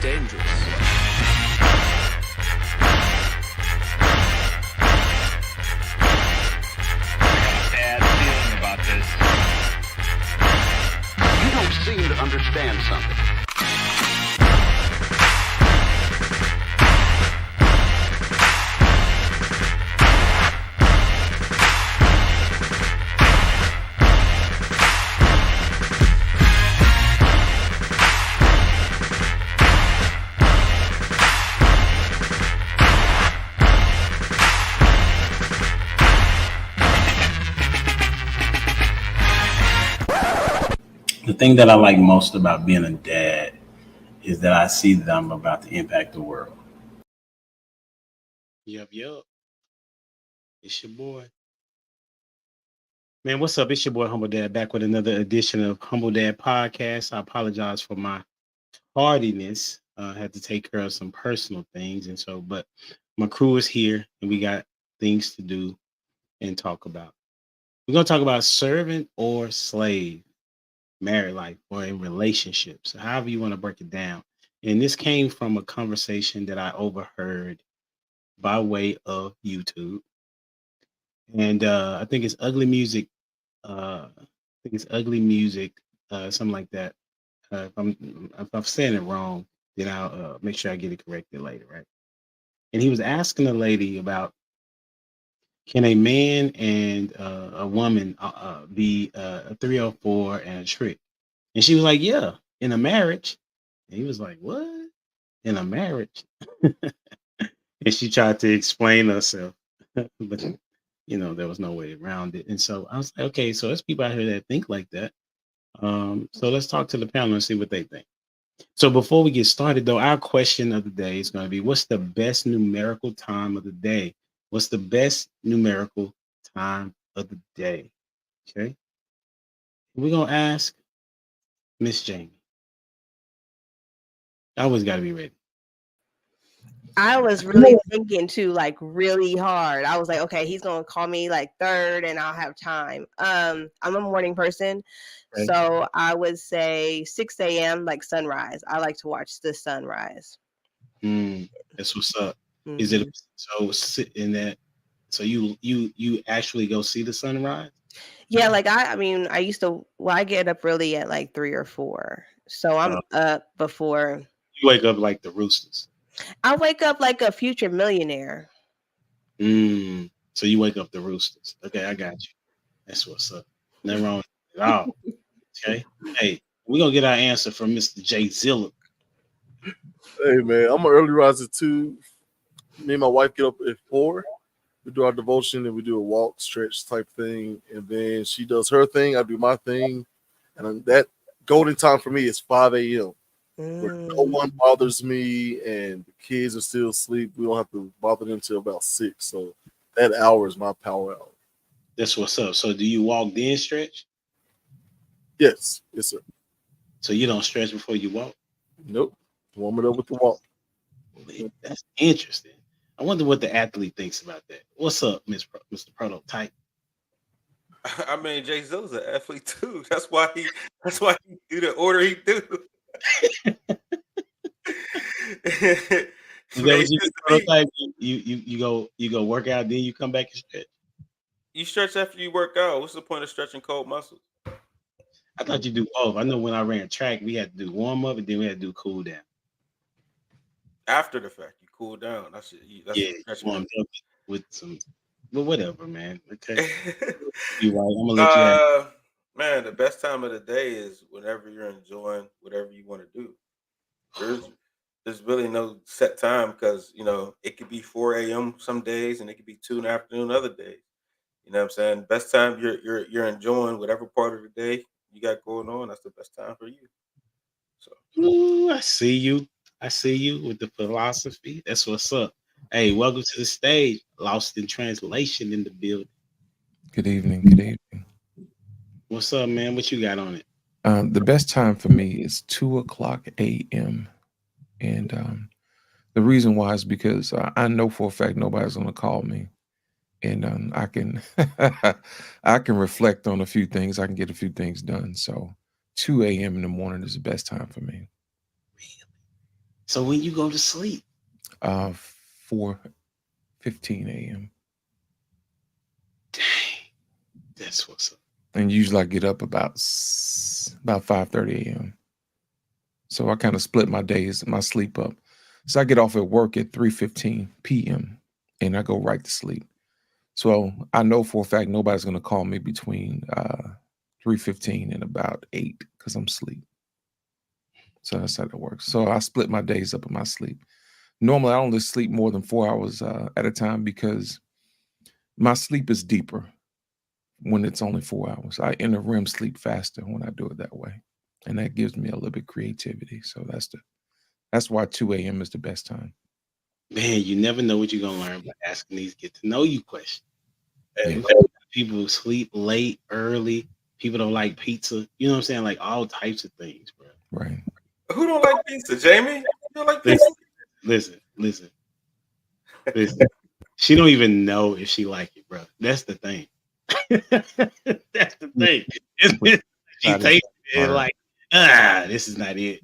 dangerous. Bad feeling about this. You don't seem to understand something. The thing that I like most about being a dad is that I see that I'm about to impact the world. Yup. It's your boy. Man, what's up? It's your boy Humble Dad back with another edition of Humble Dad Podcast. I apologize for my tardiness. Had to take care of some personal things, but my crew is here and we got things to do and talk about. We're gonna talk about servant or slave, married life, or in relationships, however you want to break it down. And this came from a conversation that I overheard by way of YouTube. And I think it's Ugly Music. Something like that. If I'm saying it wrong, then I'll make sure I get it corrected later, right? And he was asking the lady about, can a man and a woman be a 304 and a trick? And she was like, yeah, in a marriage. And he was like, what? In a marriage? And she tried to explain herself, but there was no way around it. And so I was like, okay, so there's people out here that think like that. So let's talk to the panel and see what they think. So before we get started, though, our question of the day is going to be, what's the best numerical time of the day? What's the best numerical time of the day? Okay. We're going to ask Miss Jamie. I always got to be ready. I was really thinking too, like really hard. I was like, okay, he's gonna call me like third, and I'll have time. I'm a morning person, Okay. so I would say 6 a.m. like sunrise. I like to watch the sunrise. That's what's up. Is it so in that? So you actually go see the sunrise? Yeah, like I mean, I used to. Well, I get up early at like 3 or 4, so I'm up before. You wake up like the roosters. I wake up like a future millionaire. So you wake up the roosters. Okay, I got you. That's what's up. Nothing wrong with it at all. Okay. Hey, we're gonna get our answer from Mr. Jay Zilla. Hey man, I'm an early riser too. Me and my wife get up at 4. We do our devotion and we do a walk, stretch type thing, and then she does her thing. I do my thing, and that golden time for me is 5 a.m. Where no one bothers me and the kids are still asleep. We don't have to bother them till about 6. So that hour is my power hour. That's what's up. So do you walk then stretch? Yes, sir. So you don't stretch before you walk? Nope. Warm it up with the walk. That's interesting. I wonder what the athlete thinks about that. What's up, Mr. Prototype? I mean, Jay Zilla's an athlete too. That's why he do the order he do. You go work out, then you come back and stretch. You stretch after you work out. What's the point of stretching cold muscles? I thought you do both. I know when I ran track, we had to do warm up and then we had to do cool down. After the fact, you cool down. That's warmed up with some, but whatever, man. Okay, you right. I'm gonna let you have it. Man, the best time of the day is whenever you're enjoying whatever you want to do. There's really no set time because it could be 4 a.m. some days and it could be 2 in the afternoon other days. You know what I'm saying? Best time you're enjoying whatever part of the day you got going on. That's the best time for you. So ooh, I see you with the philosophy. That's what's up. Hey, welcome to the stage. Lost in Translation in the building. Good evening. What's up, man? What you got on it? The best time for me is 2:00 a.m. And the reason why is because I know for a fact nobody's going to call me. And I can I can reflect on a few things. I can get a few things done. So 2 a.m. in the morning is the best time for me. So when you go to sleep, 4:15 a.m. dang, that's what's up. And usually I get up about 5:30 a.m. So I kind of split my days, my sleep up. So I get off at work at 3:15 p.m. and I go right to sleep. So I know for a fact nobody's going to call me between 3:15 and about 8 because I'm asleep. So that's how that works. So I split my days up in my sleep. Normally I only sleep more than 4 hours at a time because my sleep is deeper when it's only 4 hours. I enter REM sleep faster when I do it that way. And that gives me a little bit of creativity. So that's why 2 a.m. is the best time. Man, you never know what you're gonna learn by asking these get to know you questions. Yeah. People sleep late, early. People don't like pizza. You know what I'm saying? Like all types of things, bro. Right. Who don't like pizza, Jamie? You don't like pizza? Listen. She don't even know if she like it, bro. That's the thing. That's the thing. She tasted it like, this is not it.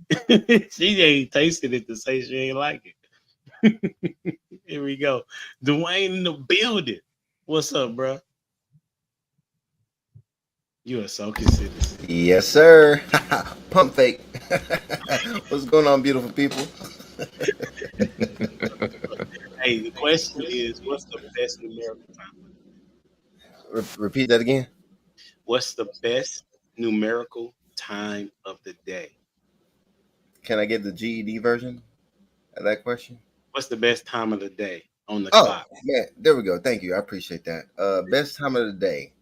She ain't tasted it to say she ain't like it. Here we go. Dwayne in the building. What's up, bro? You are so considerate. Yes, sir. Pump fake. What's going on, beautiful people? Hey, the question is, what's the best numerical time? Repeat that again. What's the best numerical time of the day? Can I get the GED version of that question? What's the best time of the day on the clock? Yeah, there we go. Thank you. I appreciate that. Best time of the day.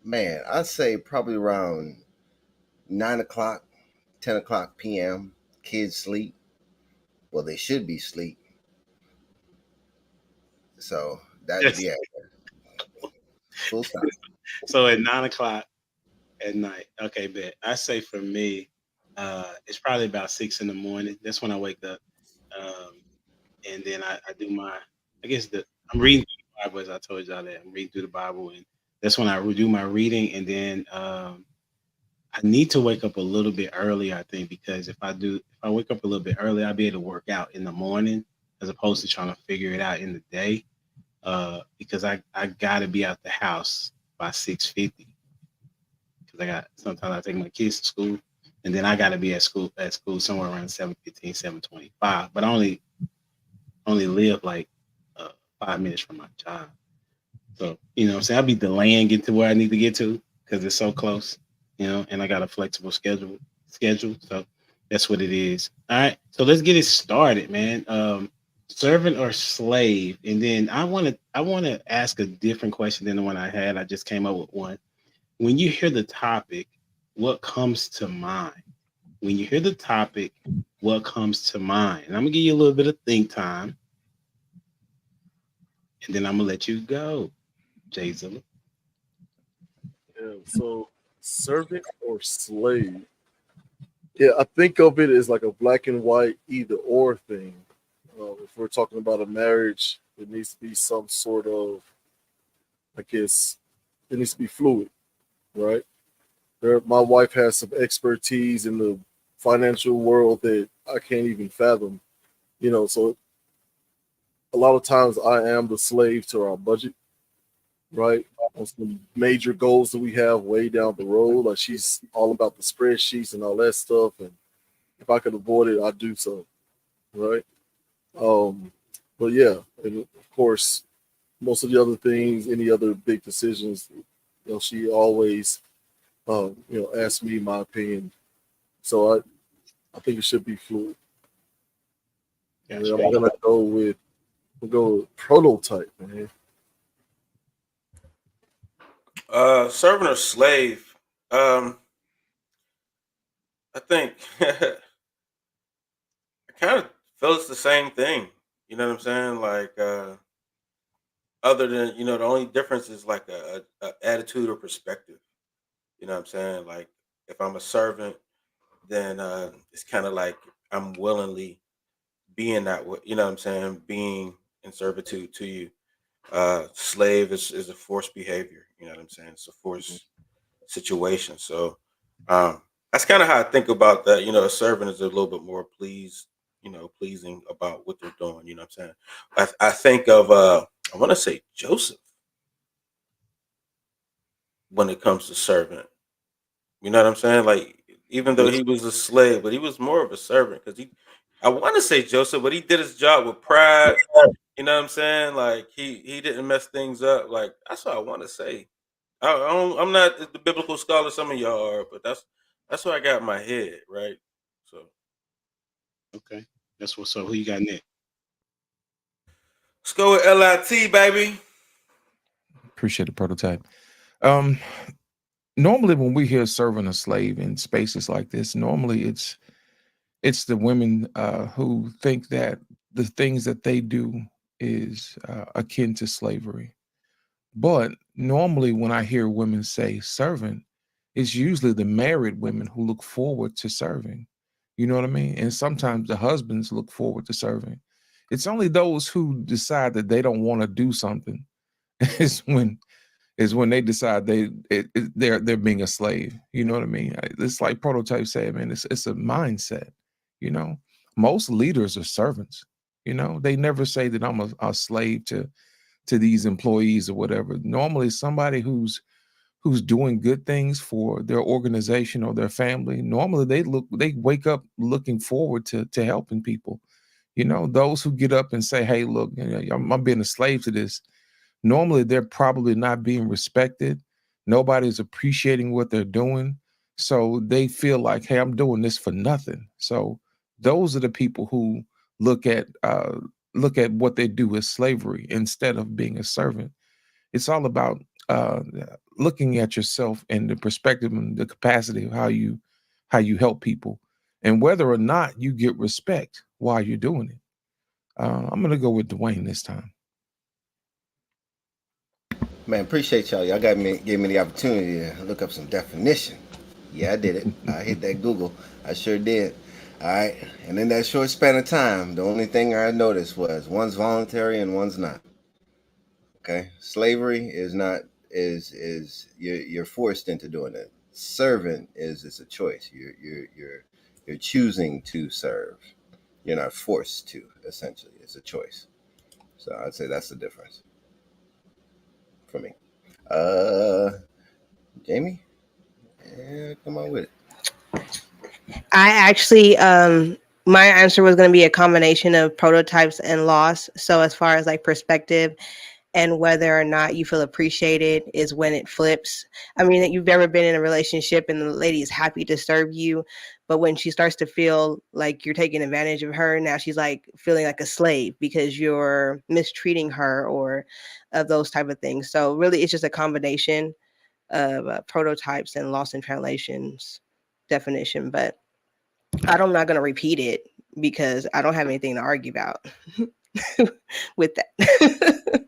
Man, I'd say probably around 9 o'clock, 10 o'clock p.m. Kids sleep. Well, they should be asleep. So that's full stop. So at 9 o'clock at night. Okay, bet. I say for me, it's probably about 6 in the morning. That's when I wake up. And then I do my, I'm reading through the Bible, as I told y'all that. I'm reading through the Bible, and that's when I do my reading. And then I need to wake up a little bit early, I think, because if I wake up a little bit early, I'll be able to work out in the morning as opposed to trying to figure it out in the day. Because I got to be out the house by 6:50. Because sometimes I take my kids to school, and then I got to be at school somewhere around 7:15, 7:25. But I only live like 5 minutes from my job. So, you know what I'm saying? I'll be delaying getting to where I need to get to because it's so close, and I got a flexible schedule. So that's what it is. All right. So let's get it started, man. Servant or slave? And then I want to ask a different question than the one I had. I just came up with one. When you hear the topic, what comes to mind? When you hear the topic, what comes to mind? And I'm gonna give you a little bit of think time, and then I'm gonna let you go, Jay Zilla. Yeah, so servant or slave? Yeah, I think of it as like a black and white either or thing. If we're talking about a marriage, it needs to be some sort of, I guess, it needs to be fluid, right? My wife has some expertise in the financial world that I can't even fathom, so a lot of times I am the slave to our budget, right? On some major goals that we have way down the road. Like she's all about the spreadsheets and all that stuff. And if I could avoid it, I'd do so, right? But yeah, and of course, most of the other things, any other big decisions, she always, asks me my opinion. So I think it should be fluid. And I'm gonna go with prototype, man. Servant or slave? I think I kind of feel it's the same thing. You know what I'm saying? Like, other than the only difference is like a attitude or perspective. You know what I'm saying? Like, if I'm a servant, then it's kind of like I'm willingly being that way. You know what I'm saying? Being in servitude to you. Slave is a forced behavior. You know what I'm saying? It's a forced situation. So That's kind of how I think about that. You know, a servant is a little bit more pleasing about what they're doing. You know what I'm saying? I think of I want to say Joseph when it comes to servant. You know what I'm saying? Like, even though he was a slave, but he was more of a servant because I want to say Joseph, but he did his job with pride. You know what I'm saying? Like, he didn't mess things up. Like, that's what I want to say. I'm not the biblical scholar some of y'all are, but that's what I got in my head, right? So Okay, that's what's up. Who you got next? let's go with LIT, baby. Appreciate the prototype. Normally when we hear serving a slave in spaces like this, normally it's the women who think that the things that they do is akin to slavery. But normally when I hear women say servant, it's usually the married women who look forward to serving. You know what I mean? And sometimes the husbands look forward to serving. It's only those who decide that they don't want to do something is when they decide they're being a slave. You know what I mean? It's like Prototype said, man. It's a mindset. You know, most leaders are servants. You know, they never say that I'm a slave to these employees or whatever. Normally, somebody who's doing good things for their organization or their family. Normally, they wake up looking forward to helping people. You know, those who get up and say, "Hey, look, you know, I'm being a slave to this." Normally they're probably not being respected. Nobody's appreciating what they're doing. So they feel like, hey, I'm doing this for nothing. So those are the people who look at what they do as slavery instead of being a servant. It's all about uh, looking at yourself and the perspective and the capacity of how you help people, and whether or not you get respect while you're doing it. I'm gonna go with Dwayne this time. Man, appreciate y'all. Y'all gave me the opportunity to look up some definition. Yeah, I did it. I hit that Google. I sure did. All right. And in that short span of time, the only thing I noticed was one's voluntary and one's not. Okay. Slavery is not is you're forced into doing it. Servant is it's a choice. You're choosing to serve. You're not forced to, essentially. It's a choice. So I'd say that's the difference for me. Jamie? Yeah, come on with it. I actually, my answer was going to be a combination of prototypes and loss. So as far as like perspective and whether or not you feel appreciated is when it flips. I mean, you've ever been in a relationship and the lady is happy to serve you, but when she starts to feel like you're taking advantage of her, now she's like feeling like a slave because you're mistreating her or of those type of things. So really, it's just a combination of prototypes and lost in translations definition. But I'm not going to repeat it because I don't have anything to argue about with that.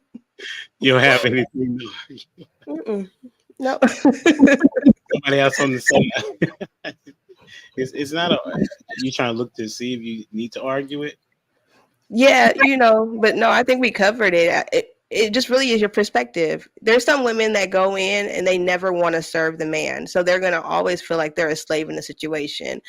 You don't have anything. No. Somebody else on the side. It's not you trying to look to see if you need to argue it. Yeah, but no, I think we covered it. It just really is your perspective. There's some women that go in and they never want to serve the man. So they're going to always feel like they're a slave in the situation.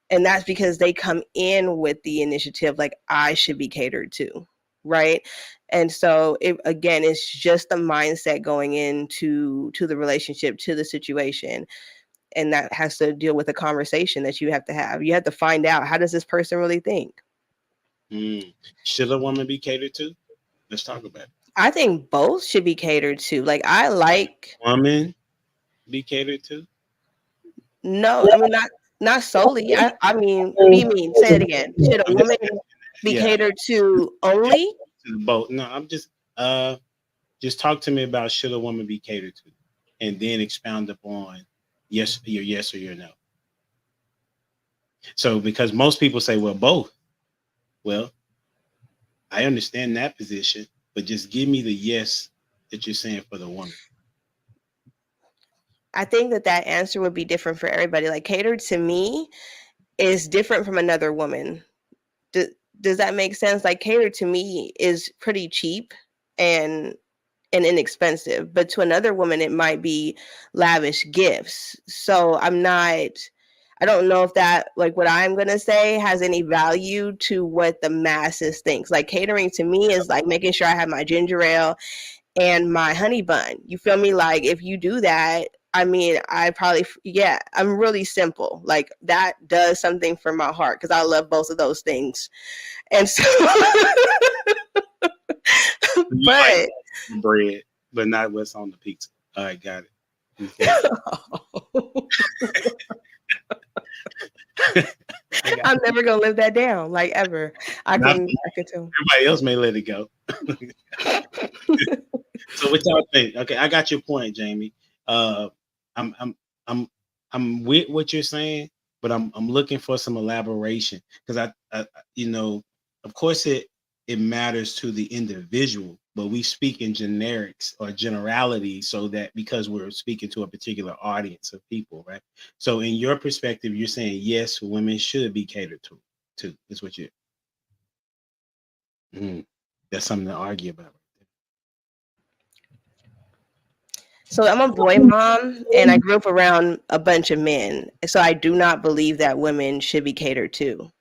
And that's because they come in with the initiative, like I should be catered to. Right. And so it's just the mindset going into the relationship, to the situation. And that has to deal with a conversation that you have to have. You have to find out, how does this person really think? Should a woman be catered to? Let's talk about it. I think both should be catered to. Like, I like woman be catered to. No, I mean not solely. I mean, what do you mean? Say it again. Should a woman be catered to only? Both. No, I'm just talk to me about should a woman be catered to, and then expound upon yes or your no. So because most people say, well, both. Well, I understand that position, but just give me the yes that you're saying for the woman. I think that answer would be different for everybody. Like, catered to me is different from another woman. Does that make sense? Like, catered to me is pretty cheap and inexpensive, but to another woman, it might be lavish gifts. So I don't know if that, like what I'm gonna say, has any value to what the masses thinks. Like catering to me is like making sure I have my ginger ale and my honey bun. You feel me? Like if you do that, I mean, I probably, yeah, I'm really simple. Like that does something for my heart because I love both of those things. And so, You but like bread, but not what's on the pizza. All right, got it. Okay. I'm never gonna live that down, like ever. I Not can for too. Everybody else may let it go. So what y'all think? Okay, I got your point, Jamie. I'm with what you're saying, but I'm looking for some elaboration because I you know, of course it matters to the individual, but we speak in generics or generality so that because we're speaking to a particular audience of people, right? So in your perspective, you're saying yes, women should be catered to. Is what you. That's something to argue about. So I'm a boy mom and I grew up around a bunch of men. So I do not believe that women should be catered to.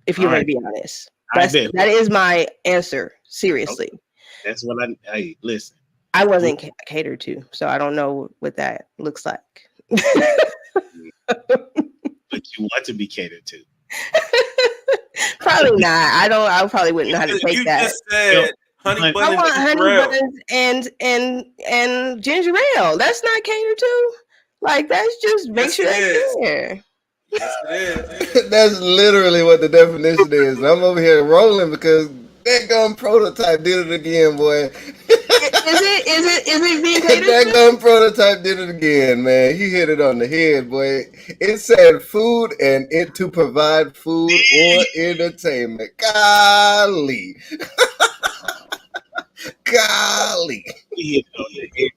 If you're going to be honest. That is my answer. Seriously. Okay. That's what hey, listen. I wasn't catered to, so I don't know what that looks like. But you want to be catered to. Probably not. I probably wouldn't know how to take that. Just said honey bun. I want honey buns and ginger ale. That's not catered to. Like that's just make sure that's there. Yes, it is. That's literally what the definition is. And I'm over here rolling because that gun prototype did it again, boy. Is it being catered that to? gun prototype did it again, man. He hit it on the head, boy. It said food and it to provide food or entertainment. Golly. Golly. He hit it on the head.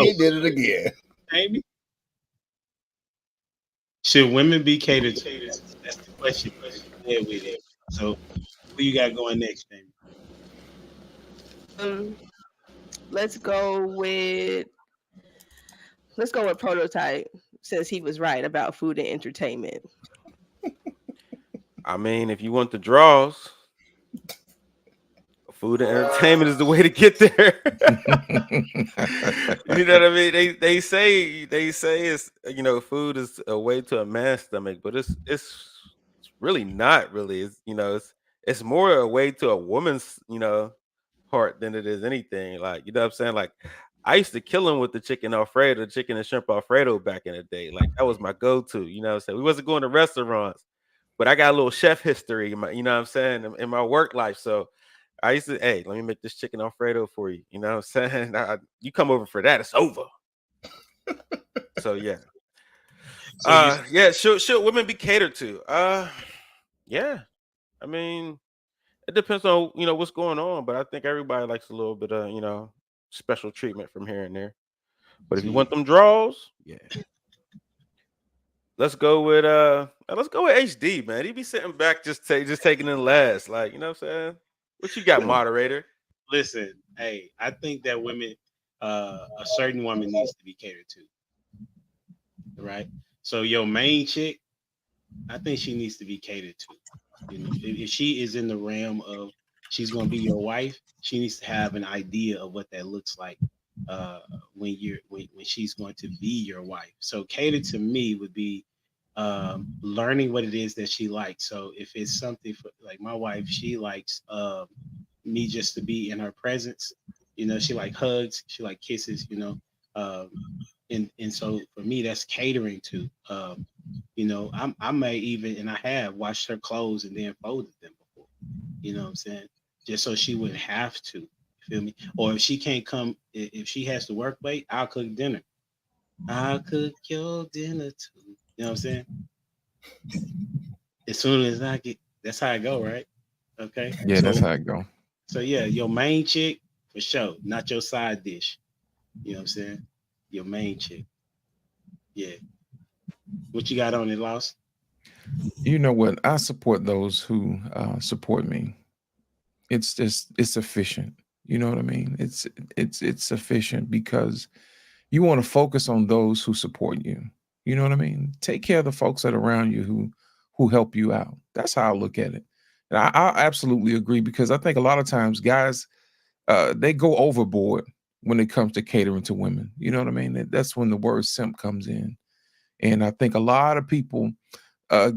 He did it again. Amy? Should women be catered to? That's the question. Yeah, we there. So, who you got going next, Jamie? Let's go with Prototype since he was right about food and entertainment. I mean, if you want the draws, food and entertainment is the way to get there. You know what I mean? They say it's, you know, food is a way to a man's stomach, but it's really not really. It's, you know, it's more a way to a woman's, you know, heart than it is anything. Like, you know what I'm saying? Like I used to kill him with the chicken Alfredo, chicken and shrimp Alfredo back in the day. Like that was my go-to. You know what I'm saying? We wasn't going to restaurants, but I got a little chef history in my, you know what I'm saying, in my work life. So I used to, hey, let me make this chicken Alfredo for you. You know what I'm saying? You come over for that, it's over. So yeah. Yeah, should women be catered to? Yeah. I mean, it depends on, you know, what's going on, but I think everybody likes a little bit of, you know, special treatment from here and there. But if you want them draws, yeah. Let's go with HD, man. He be sitting back just taking in last. Like, you know what I'm saying? What you got, moderator? Listen, hey, I think that women, a certain woman needs to be catered to. Right? So your main chick, I think she needs to be catered to. You know, if she is in the realm of she's going to be your wife, she needs to have an idea of what that looks like when she's going to be your wife. So catered to me would be learning what it is that she likes. So if it's something for, like my wife, she likes me just to be in her presence. You know, she like hugs, she like kisses. You know, and so for me, that's catering to. You know, I may even, and I have washed her clothes and then folded them before. You know what I'm saying? Just so she wouldn't have to. You feel me? Or if she can't come, if she has to work late, I'll cook dinner. I'll cook your dinner too. You know what I'm saying? As soon as I get, that's how I go, right? Okay. Yeah, that's how it go. So yeah, your main chick for sure, not your side dish. You know what I'm saying? Your main chick. Yeah. What you got on it, Lost? You know what? I support those who support me. It's efficient. You know what I mean? It's sufficient because you want to focus on those who support you. You know what I mean? Take care of the folks that are around you who help you out. That's how I look at it. And I absolutely agree, because I think a lot of times guys they go overboard when it comes to catering to women. You know what I mean? That's when the word simp comes in. And I think a lot of people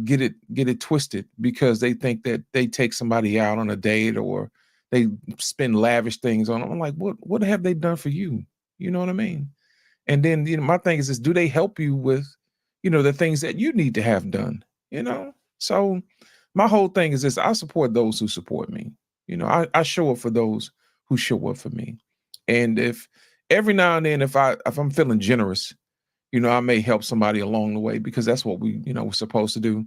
get it twisted, because they think that they take somebody out on a date or they spend lavish things on them. I'm like, what have they done for you? You know what I mean? And then, my thing is do they help you with, the things that you need to have done? So my whole thing is this: I support those who support me. I show up for those who show up for me. And if every now and then, if I'm feeling generous, I may help somebody along the way, because that's what we're supposed to do,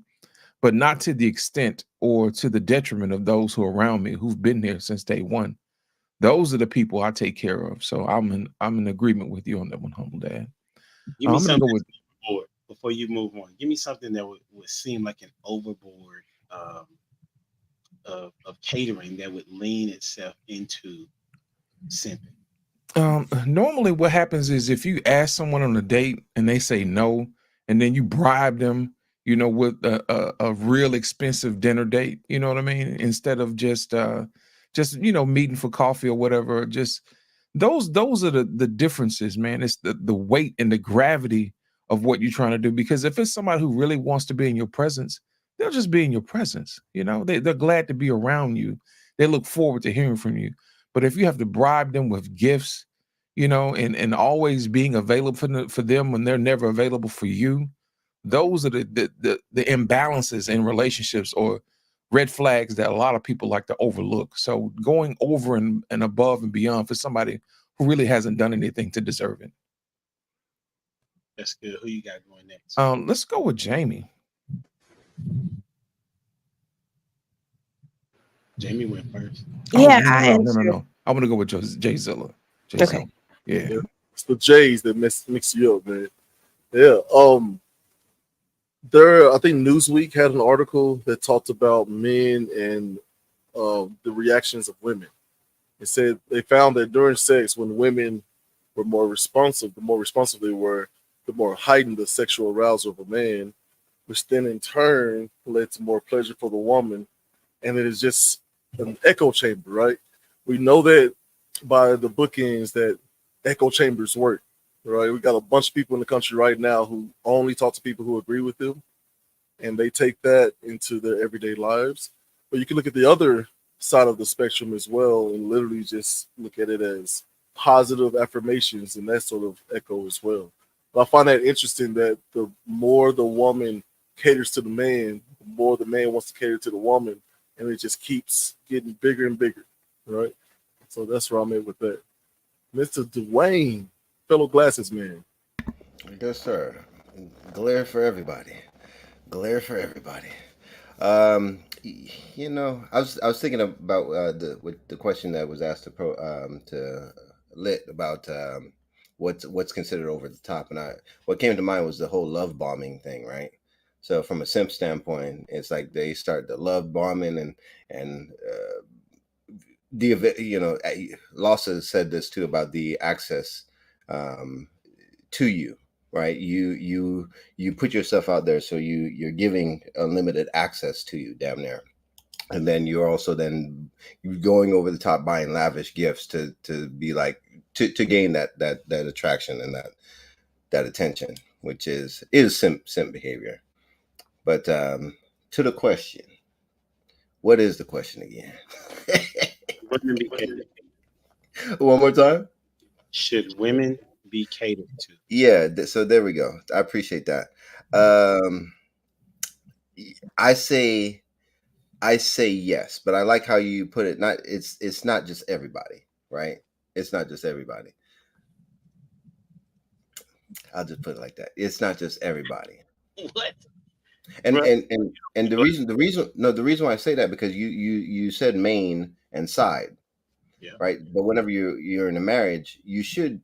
but not to the extent or to the detriment of those who are around me, who've been there since day one. Those are the people I take care of. So I'm in agreement with you on that one, Humble Dad. Give me I'm gonna something go with overboard before you move on. Give me something that would seem like an overboard of catering that would lean itself into simping. Normally what happens is if you ask someone on a date and they say no, and then you bribe them, with a real expensive dinner date, you know what I mean? Instead of just meeting for coffee or whatever. Just those are the differences, man. It's the weight and the gravity of what you're trying to do. Because if it's somebody who really wants to be in your presence, they'll just be in your presence. They're glad to be around you. They look forward to hearing from you. But if you have to bribe them with gifts, and always being available for them when they're never available for you, those are the imbalances in relationships, or red flags, that a lot of people like to overlook. So going over and above and beyond for somebody who really hasn't done anything to deserve it. That's good. Who you got going next? Let's go with Jamie. Jamie went first. Yeah, No. I want to go with Jay Zilla. Okay. Yeah. It's the J's that mix you up, man. Yeah. I think Newsweek had an article that talked about men and the reactions of women. It said they found that during sex, when women were more responsive, the more responsive they were, the more heightened the sexual arousal of a man, which then in turn led to more pleasure for the woman. And it is just an echo chamber, right? We know that by the bookends that echo chambers work, right? We got a bunch of people in the country right now who only talk to people who agree with them, and they take that into their everyday lives. But you can look at the other side of the spectrum as well and literally just look at it as positive affirmations and that sort of echo as well. But I find that interesting that the more the woman caters to the man, the more the man wants to cater to the woman, and it just keeps getting bigger and bigger, right? So that's where I'm at with that. Mr. Dwayne, fellow glasses man. Yes, sir. Glare for everybody. Glare for everybody. I was thinking about the question that was asked to Lit about what's considered over the top, and what came to mind was the whole love bombing thing, right? So from a simp standpoint, it's like they start the love bombing and Lawson said this too about the access to you, right? You put yourself out there, so you're giving unlimited access to you, damn near. And then you're also you're going over the top, buying lavish gifts to be like to gain that attraction and that attention, which is simp behavior. But to the question, what is the question again? Women be catered. One more time. Should women be catered to? Yeah. So there we go. I appreciate that. I say yes, but I like how you put it. It's not just everybody, right? It's not just everybody. I'll just put it like that. It's not just everybody. What? And the reason why I say that, because you said main and side, Yeah. right? But whenever you're in a marriage, you should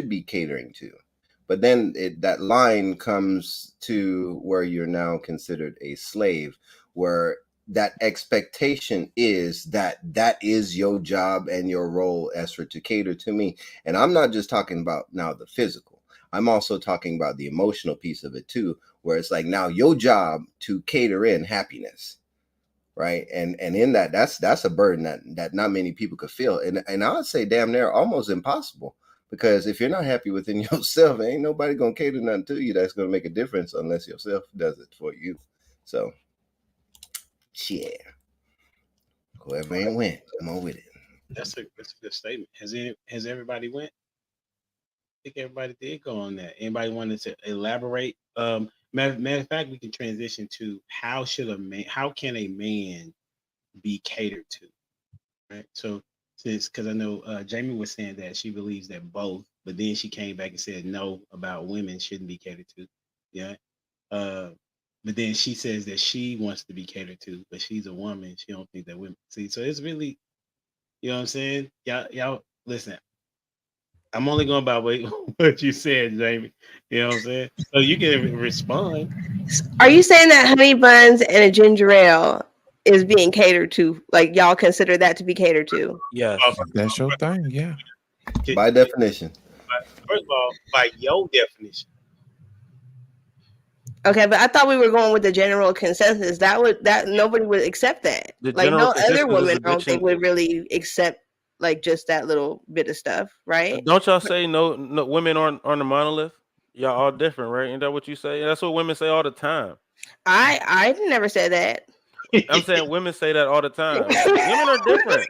be catering to. But then that line comes to where you're now considered a slave, where that expectation is that is your job and your role, Esther, to cater to me. And I'm not just talking about now the physical. I'm also talking about the emotional piece of it too, where it's like now your job to cater in happiness, right? And in that's a burden that not many people could feel, and I would say damn near almost impossible, because if you're not happy within yourself, ain't nobody gonna cater nothing to you that's gonna make a difference unless yourself does it for you. So yeah, whoever ain't went, come on with it. That's a good statement. Has everybody went? I think everybody did go on that. Anybody wanted to elaborate? Matter of fact, we can transition to how can a man be catered to? Right. So because I know Jamie was saying that she believes that both, but then she came back and said no about women shouldn't be catered to. Yeah. But then she says that she wants to be catered to, but she's a woman. She don't think that women see. So it's really, you know what I'm saying? Y'all listen. I'm only going by what you said, Jamie. You know what I'm saying? So you can respond. Are you saying that honey buns and a ginger ale is being catered to? Like y'all consider that to be catered to? Yes. That's your thing, yeah. By definition. First of all, by your definition. Okay, but I thought we were going with the general consensus. That nobody would accept that. The Like general no other consensus is woman, I don't think addiction. would really accept like just that little bit of stuff, right? Don't y'all say no women aren't a monolith? Y'all all different, right? Ain't that what you say? That's what women say all the time. I never said that. I'm saying women say that all the time. Women are different.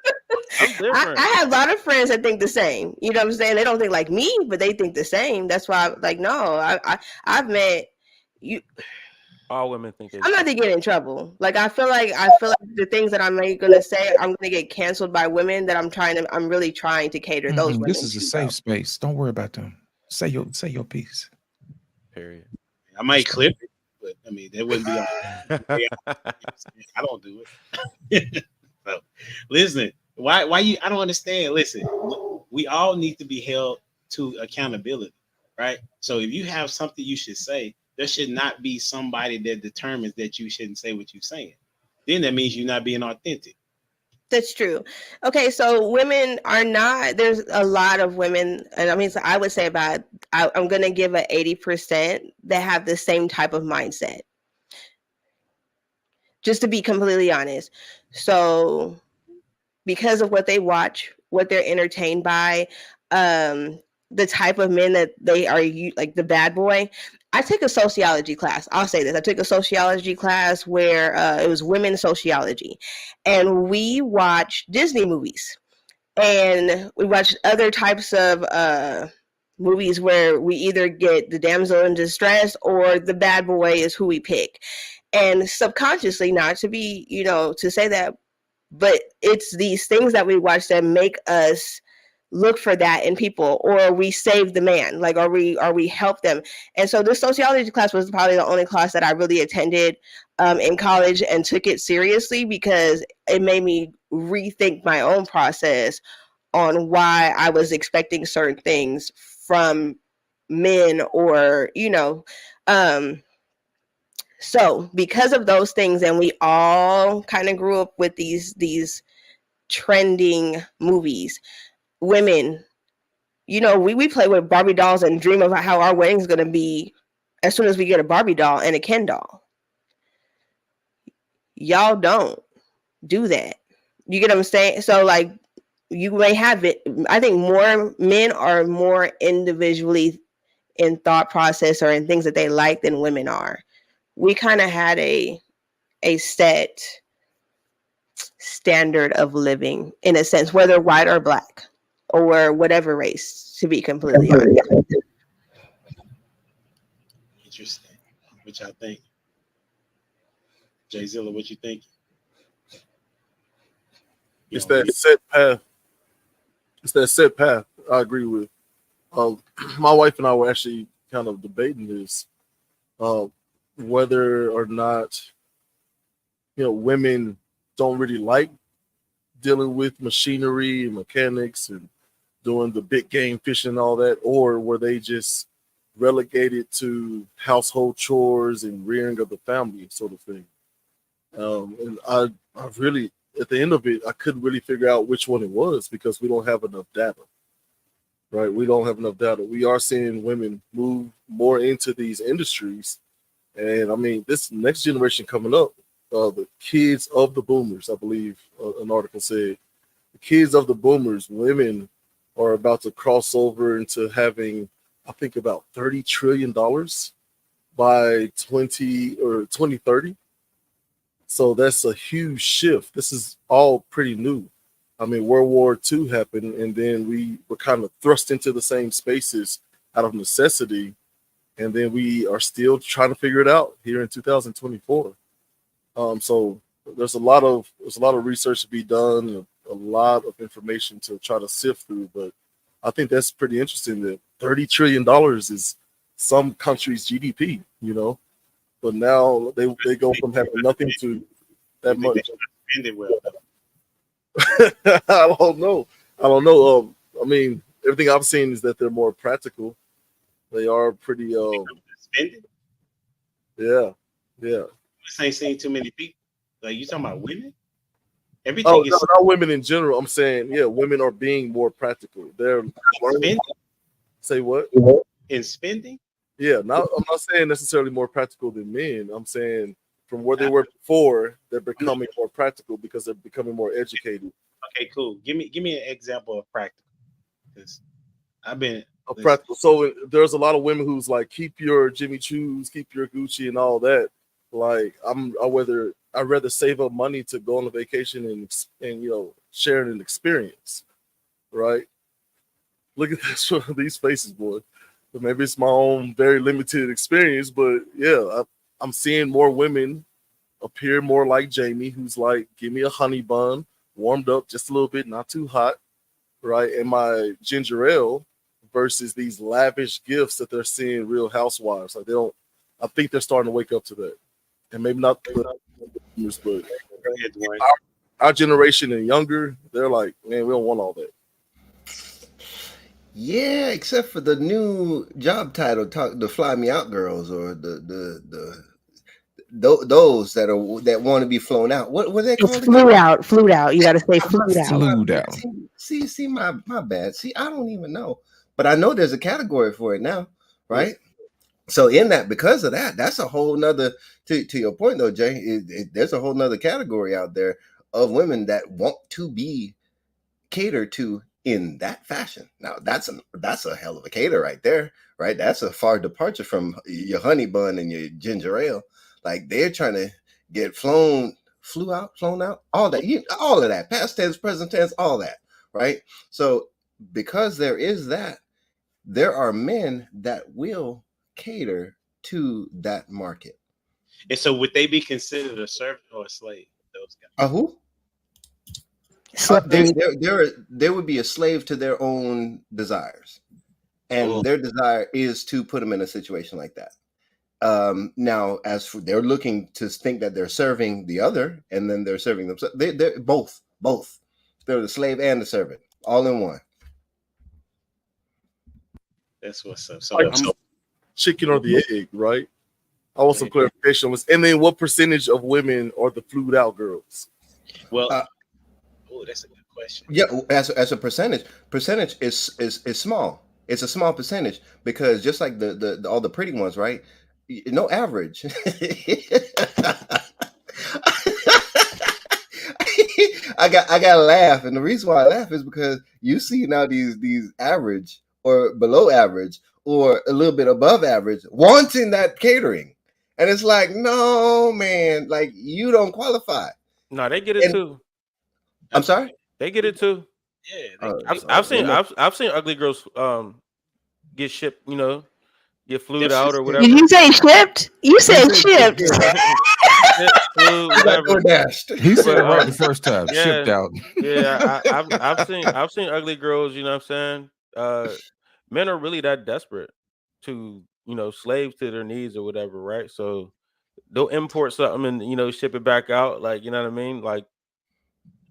I'm different. I have a lot of friends that think the same. You know what I'm saying? They don't think like me, but they think the same. That's why I'm like, no, I've met you. All women think I'm not to get in trouble. Like I feel like the things that I'm gonna say, I'm gonna get canceled by women that I'm really trying to cater those women. This is a safe space. Don't worry about them. Say your piece. Period. I might clip it, but I mean that wouldn't be I don't do it. So, listen, why you I don't understand. Listen, we all need to be held to accountability, right? So if you have something you should say, there should not be somebody that determines that you shouldn't say what you're saying. Then that means you're not being authentic. That's true. Okay, so women are not. There's a lot of women, and I mean, so I would say I'm going to give an 80% that have the same type of mindset. Just to be completely honest. So, because of what they watch, what they're entertained by, the type of men that they are, like the bad boy. I took a sociology class. I'll say this. I took a sociology class where it was women's sociology. And we watched Disney movies. And we watched other types of movies where we either get the damsel in distress or the bad boy is who we pick. And subconsciously, not to be, to say that, but it's these things that we watch that make us look for that in people, or we save the man, like, or we help them. And so this sociology class was probably the only class that I really attended in college and took it seriously, because it made me rethink my own process on why I was expecting certain things from men, or so because of those things, and we all kind of grew up with these trending movies. Women, we play with Barbie dolls and dream about how our wedding's going to be as soon as we get a Barbie doll and a Ken doll. Y'all don't do that. You get what I'm saying? So, like, you may have it. I think more men are more individually in thought process or in things that they like than women are. We kind of had a set standard of living, in a sense, whether white or black or whatever race, to be completely honest. Interesting. What y'all think? Jay Zilla, what you think? It's that set path. It's that set path. I agree with. My wife and I were actually kind of debating this, whether or not women don't really like dealing with machinery and mechanics and doing the big game fishing and all that, or were they just relegated to household chores and rearing of the family sort of thing. And I really, at the end of it, I couldn't really figure out which one it was, because we don't have enough data. right? We don't have enough data. We are seeing women move more into these industries. And I mean, this next generation coming up, the kids of the boomers, I believe an article said, the kids of the boomers, women are about to cross over into having, I think, about $30 trillion by 2030. So that's a huge shift. This is all pretty new. I mean, World War II happened, and then we were kind of thrust into the same spaces out of necessity, and then we are still trying to figure it out here in 2024. So there's a lot of research to be done, a lot of information to try to sift through. But I think that's pretty interesting that $30 trillion is some countries' GDP, you know. But now they go from having nothing to that much. Spend it well. I don't know. I mean, everything I've seen is that they're more practical. They are pretty. Spend it. Yeah. This ain't seen too many people. Like, you talking about women? Everything Oh, is no, not women in general. I'm saying, yeah, women are being more practical. They're learning. spending. Say what? In spending? Yeah, I'm not saying necessarily more practical than men. I'm saying from where they were before, they're becoming more practical because they're becoming more educated. Okay, cool. Give me an example of practical. Because I've been Practical. So there's a lot of women who's like, keep your Jimmy Choos, keep your Gucci, and all that. Like, I'd rather save up money to go on a vacation and you know, sharing an experience, right? Look at this, these faces, boy. But maybe it's my own very limited experience, but yeah, I'm seeing more women appear more like Jamie, who's like, give me a honey bun, warmed up just a little bit, not too hot, right? And my ginger ale versus these lavish gifts that they're seeing Real Housewives. Like, I think they're starting to wake up to that. And maybe not the boomers, but our generation and younger, they're like, man, we don't want all that. Yeah, except for the new job title, the Fly Me Out girls, or those that want to be flown out. What were they It's called? flued out. You got to say flued out. Flued out. See, my bad. See, I don't even know, but I know there's a category for it now, right? So in that, because of that, that's a whole nother, to your point though, Jay, there's a whole nother category out there of women that want to be catered to in that fashion. Now that's a hell of a cater right there, right? That's a far departure from your honey bun and your ginger ale. Like, they're trying to get flown out, all that, all of that, past tense, present tense, all that, right? So because there is that, there are men that will cater to that market. And so would they be considered a servant or a slave? Those guys. Who? They would be a slave to their own desires, and their desire is to put them in a situation like that. Now, as for, they're looking to think that they're serving the other, and then they're serving themselves. They're both. They're the slave and the servant, all in one. That's what's up. So chicken or the egg, right? I want some clarification on this. And then, what percentage of women are the flued out girls? Well, that's a good question. Yeah, as a percentage is small. It's a small percentage, because just like the all the pretty ones, right? No average. I gotta laugh, and the reason why I laugh is because you see now these average or below average or a little bit above average wanting that catering, and it's like, no, man, like, you don't qualify. No, they get it too. I'm sorry, they get it too. Yeah, I've seen ugly girls get shipped, get flued out or whatever. Did you say shipped? You said shipped. He said it right the first time. Shipped out. Yeah, I've seen ugly girls. You know what I'm saying? Men are really that desperate to, slaves to their needs or whatever, right? So they'll import something and ship it back out, like, you know what I mean? Like,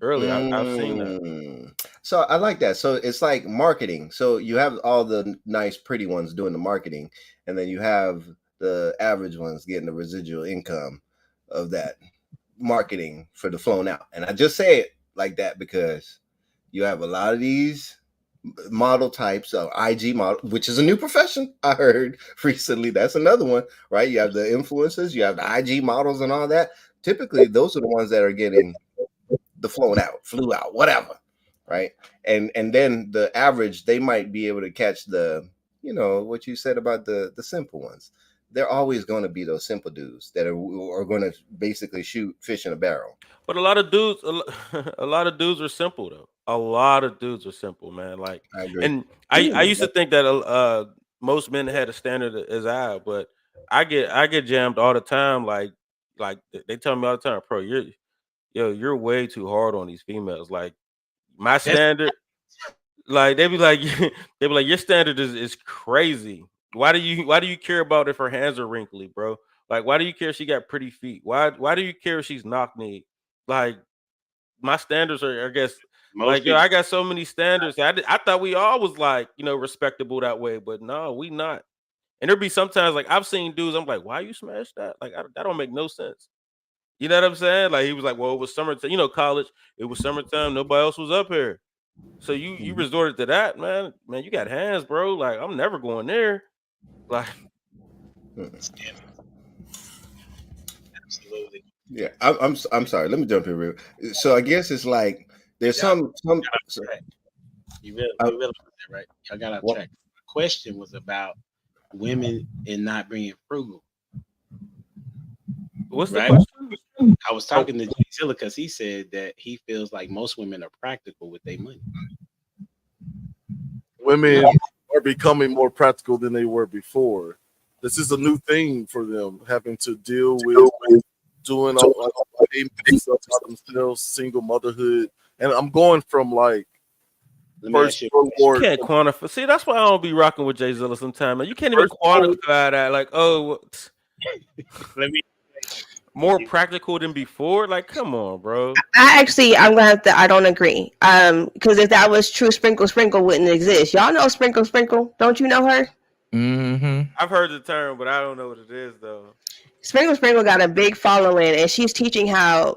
early, I've seen that. So I like that. So it's like marketing. So you have all the nice, pretty ones doing the marketing, and then you have the average ones getting the residual income of that marketing for the flown out. And I just say it like that because you have a lot of these model types of IG model, which is a new profession I heard recently. That's another one, right? You have the influencers, you have the IG models and all that. Typically, those are the ones that are getting the flew out, whatever, right? And then the average, they might be able to catch the, what you said about the simple ones. They're always going to be those simple dudes that are going to basically shoot fish in a barrel. But a lot of dudes, a lot of dudes are simple though. A lot of dudes are simple, man. Like, I agree. and I used to think that most men had a standard as I, but I get jammed all the time. Like they tell me all the time, bro, you're way too hard on these females. Like my standard, like they be like your standard is crazy. Why do you care about if her hands are wrinkly, bro? Like why do you care if she got pretty feet? Why do you care if she's knock knee? Like my standards are, I guess, Most like yo, people, I got so many standards. I thought we all was like respectable that way, but no, we not. And there'd be sometimes like I've seen dudes, I'm like, why you smash that? Like that don't make no sense. You know what I'm saying? Like he was like, well, it was summertime, college. It was summertime. Nobody else was up here, so you resorted to that, man. Man, you got hands, bro. Like I'm never going there. Like absolutely. Yeah, I'm sorry. Let me jump in real. So I guess it's like there's some. You really Uh, got that right. Y'all got off what- track. The question was about women and not being frugal. what's the Right. question? I was talking to Jay Zilla because he said that he feels like most women are practical with their money. Women are becoming more practical than they were before. This is a new thing for them, having to deal with doing all themselves, single motherhood. And I'm going from like Let me First ask you. World You War. can't quantify. See, that's why I don't be rocking with Jay Zilla sometimes, man. You can't even quantify that. Like, oh, Let me. more practical than before. Like, come on, bro. I'm gonna have to. I don't agree. Because if that was true, Sprinkle Sprinkle wouldn't exist. Y'all know Sprinkle Sprinkle? Don't you know her? Mm-hmm. I've heard the term, but I don't know what it is though. Sprinkle Sprinkle got a big following, and she's teaching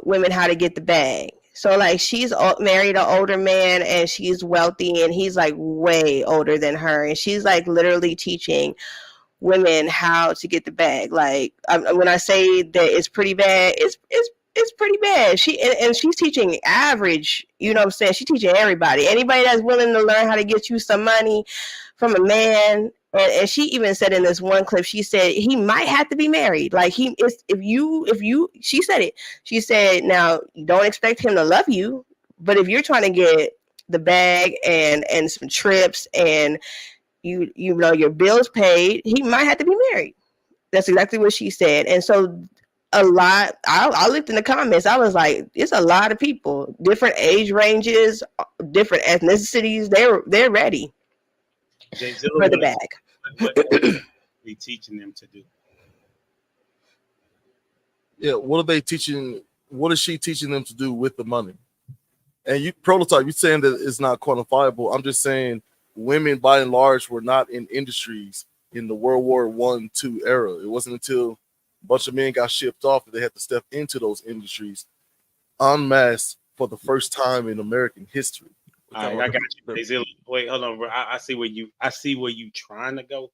women how to get the bag. So like she's married an older man, and she's wealthy, and he's like way older than her, and she's like literally teaching women how to get the bag. Like when I say that it's pretty bad, it's pretty bad. And she's teaching average. You know what I'm saying? She's teaching everybody. Anybody that's willing to learn how to get you some money from a man. And she even said in this one clip, she said he might have to be married. Like she said it. She said, now don't expect him to love you, but if you're trying to get the bag and some trips and you know your bills paid, he might have to be married. That's exactly what she said. And so a lot, I looked in the comments, I was like, it's a lot of people, different age ranges, different ethnicities, they're ready for the bag. What we teaching them to do? Yeah, what are they teaching? What is she teaching them to do with the money? And you prototype, you're saying that it's not quantifiable. I'm just saying women by and large were not in industries in the World War I, II era. It wasn't until a bunch of men got shipped off that they had to step into those industries en masse for the first time in American history. All right, I got you. Jay Zilla. Wait, hold on, bro. I see where you trying to go,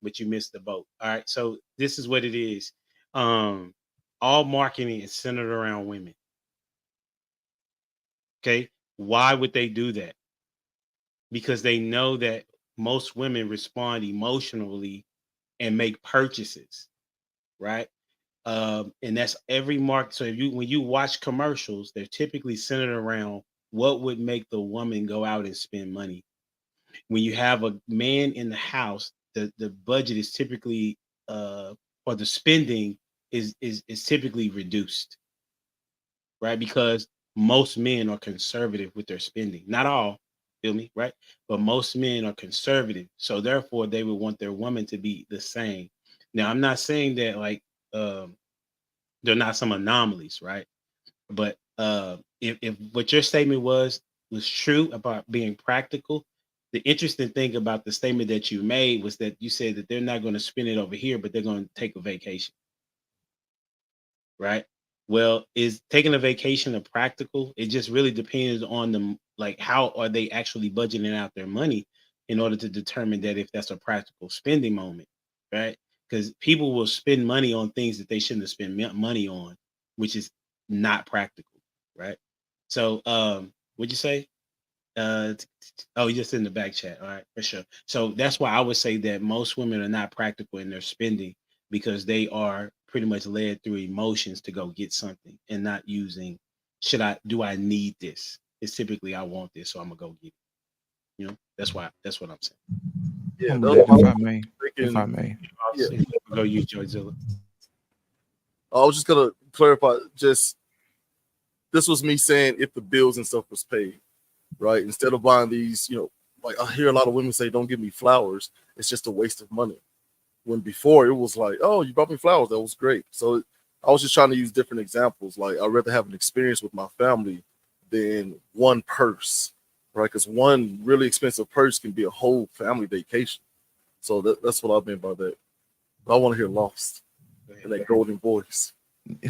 but you missed the boat. All right, so this is what it is. All marketing is centered around women. Okay, why would they do that? Because they know that most women respond emotionally and make purchases, right? And that's every market. So when you watch commercials, they're typically centered around what would make the woman go out and spend money. When you have a man in the house, the budget is typically or the spending is typically reduced, right? Because most men are conservative with their spending. Not all, feel me, right? But most men are conservative, so therefore they would want their woman to be the same. Now, I'm not saying that like they're not some anomalies, right? But if what your statement was true about being practical, the interesting thing about the statement that you made was that you said that they're not going to spend it over here, but they're going to take a vacation, right? Well, is taking a vacation a practical? It just really depends on them, like how are they actually budgeting out their money in order to determine that if that's a practical spending moment, right? Because people will spend money on things that they shouldn't have spent money on, which is not practical, right? So, what'd you say? Oh, you just in the back chat. All right, for sure. So that's why I would say that most women are not practical in their spending because they are pretty much led through emotions to go get something and not using do I need this? It's typically I want this, so I'm gonna go get it. You know, that's what I'm saying. Yeah, If that's I may, if I may. Yeah. Go you, Joyzilla. I was just gonna clarify. Just this was me saying if the bills and stuff was paid, right? Instead of buying these, like I hear a lot of women say, "Don't give me flowers. It's just a waste of money." When before it was like, "Oh, you brought me flowers. That was great." So I was just trying to use different examples. Like I'd rather have an experience with my family than one purse, right? Because one really expensive purse can be a whole family vacation. So that's what I meant by that. I want to hear Lost and that golden voice.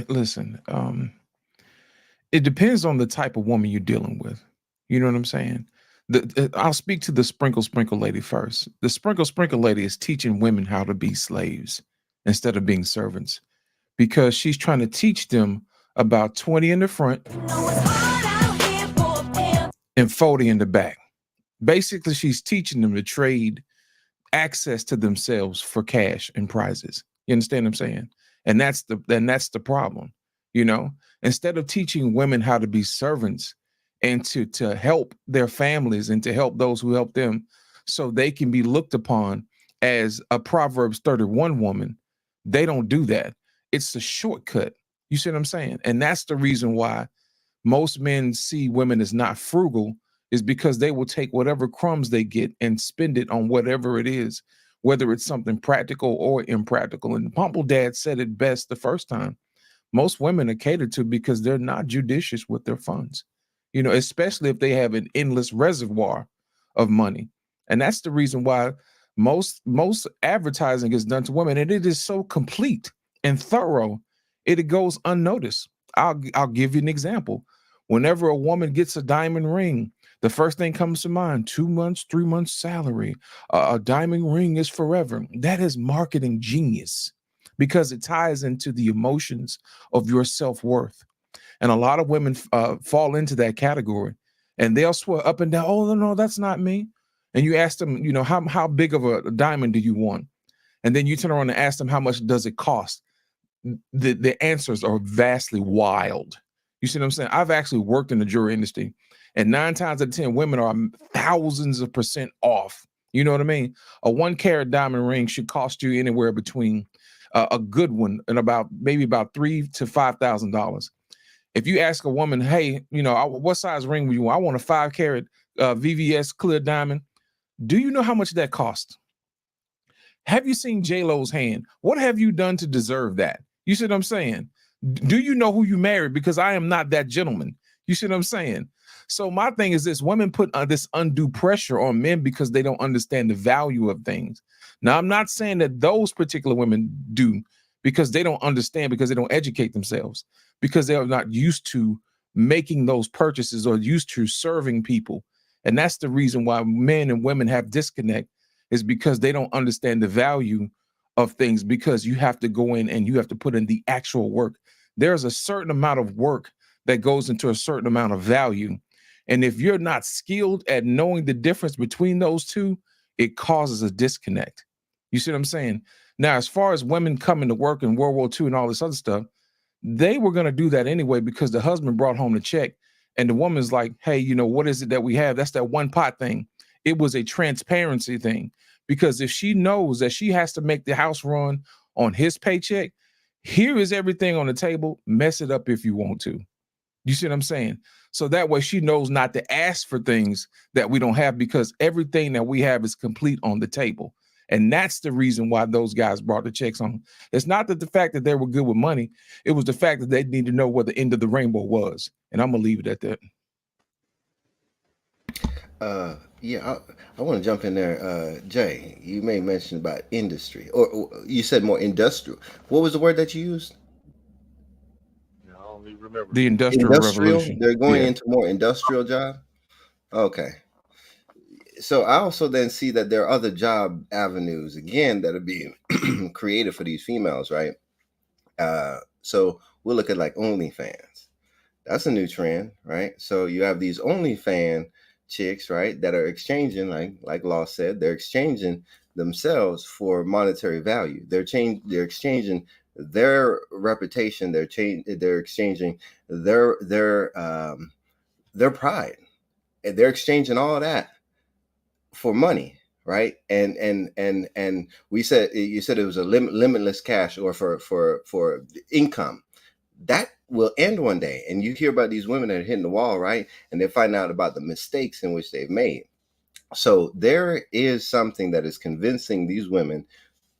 Listen, it depends on the type of woman you're dealing with. You know what I'm saying? I'll speak to the sprinkle lady first. The sprinkle lady is teaching women how to be slaves instead of being servants because she's trying to teach them about 20 in the front and 40 in the back. Basically, she's teaching them to trade access to themselves for cash and prizes. You understand what I'm saying? And that's the problem. Instead of teaching women how to be servants and to help their families and to help those who help them so they can be looked upon as a Proverbs 31 woman, they don't do that. It's a shortcut. You see what I'm saying? And that's the reason why most men see women as not frugal, is because they will take whatever crumbs they get and spend it on whatever it is, whether it's something practical or impractical. And Pumple Dad said it best the first time. Most women are catered to because they're not judicious with their funds, especially if they have an endless reservoir of money. And that's the reason why most advertising is done to women, and it is so complete and thorough, it goes unnoticed. I'll give you an example. Whenever a woman gets a diamond ring, the first thing comes to mind, 2 months, 3 months salary, a diamond ring is forever. That is marketing genius because it ties into the emotions of your self-worth. And a lot of women fall into that category and they'll swear up and down, "Oh, no, that's not me." And you ask them, how big of a diamond do you want? And then you turn around and ask them, how much does it cost? The answers are vastly wild. You see what I'm saying? I've actually worked in the jewelry industry, and 9 times out of 10, women are thousands of % off. You know what I mean? A 1 carat diamond ring should cost you anywhere between a good one and about $3,000 to $5,000. If you ask a woman, "Hey, what size ring would you want?" "I want a 5 carat VVS clear diamond." Do you know how much that costs? Have you seen J-Lo's hand? What have you done to deserve that? You see what I'm saying? Do you know who you married? Because I am not that gentleman. You see what I'm saying? So my thing is this: women put this undue pressure on men because they don't understand the value of things. Now, I'm not saying that those particular women do, because they don't understand, because they don't educate themselves, because they are not used to making those purchases or used to serving people. And that's the reason why men and women have disconnect, is because they don't understand the value of things, because you have to go in and you have to put in the actual work. There's a certain amount of work that goes into a certain amount of value. And if you're not skilled at knowing the difference between those two, it causes a disconnect. You see what I'm saying? Now, as far as women coming to work in World War II and all this other stuff, they were going to do that anyway because the husband brought home the check. And the woman's like, "Hey, what is it that we have?" That's that one pot thing. It was a transparency thing, because if she knows that she has to make the house run on his paycheck, here is everything on the table. Mess it up if you want to. You see what I'm saying? So that way she knows not to ask for things that we don't have, because everything that we have is complete on the table. And that's the reason why those guys brought the checks on. It's not that the fact that they were good with money. It was the fact that they need to know where the end of the rainbow was. And I'm going to leave it at that. Yeah, I want to jump in there. Jay, you may mention about industry, or you said more industrial. What was the word that you used? I don't don't even remember. The Industrial Revolution. They're going Yeah. into more industrial job. Okay. So I also then see that there are other job avenues again that are being created for these females, right? So we'll look at like OnlyFans. That's a new trend, right? So you have these OnlyFans chicks, right, that are exchanging, like Law said, they're exchanging themselves for monetary value. They're exchanging their reputation. They're exchanging their pride, and they're exchanging all that for money, right? And you said it was a limitless cash or for income. That will end one day. And you hear about these women that are hitting the wall, right? And they find out about the mistakes in which they've made. So there is something that is convincing these women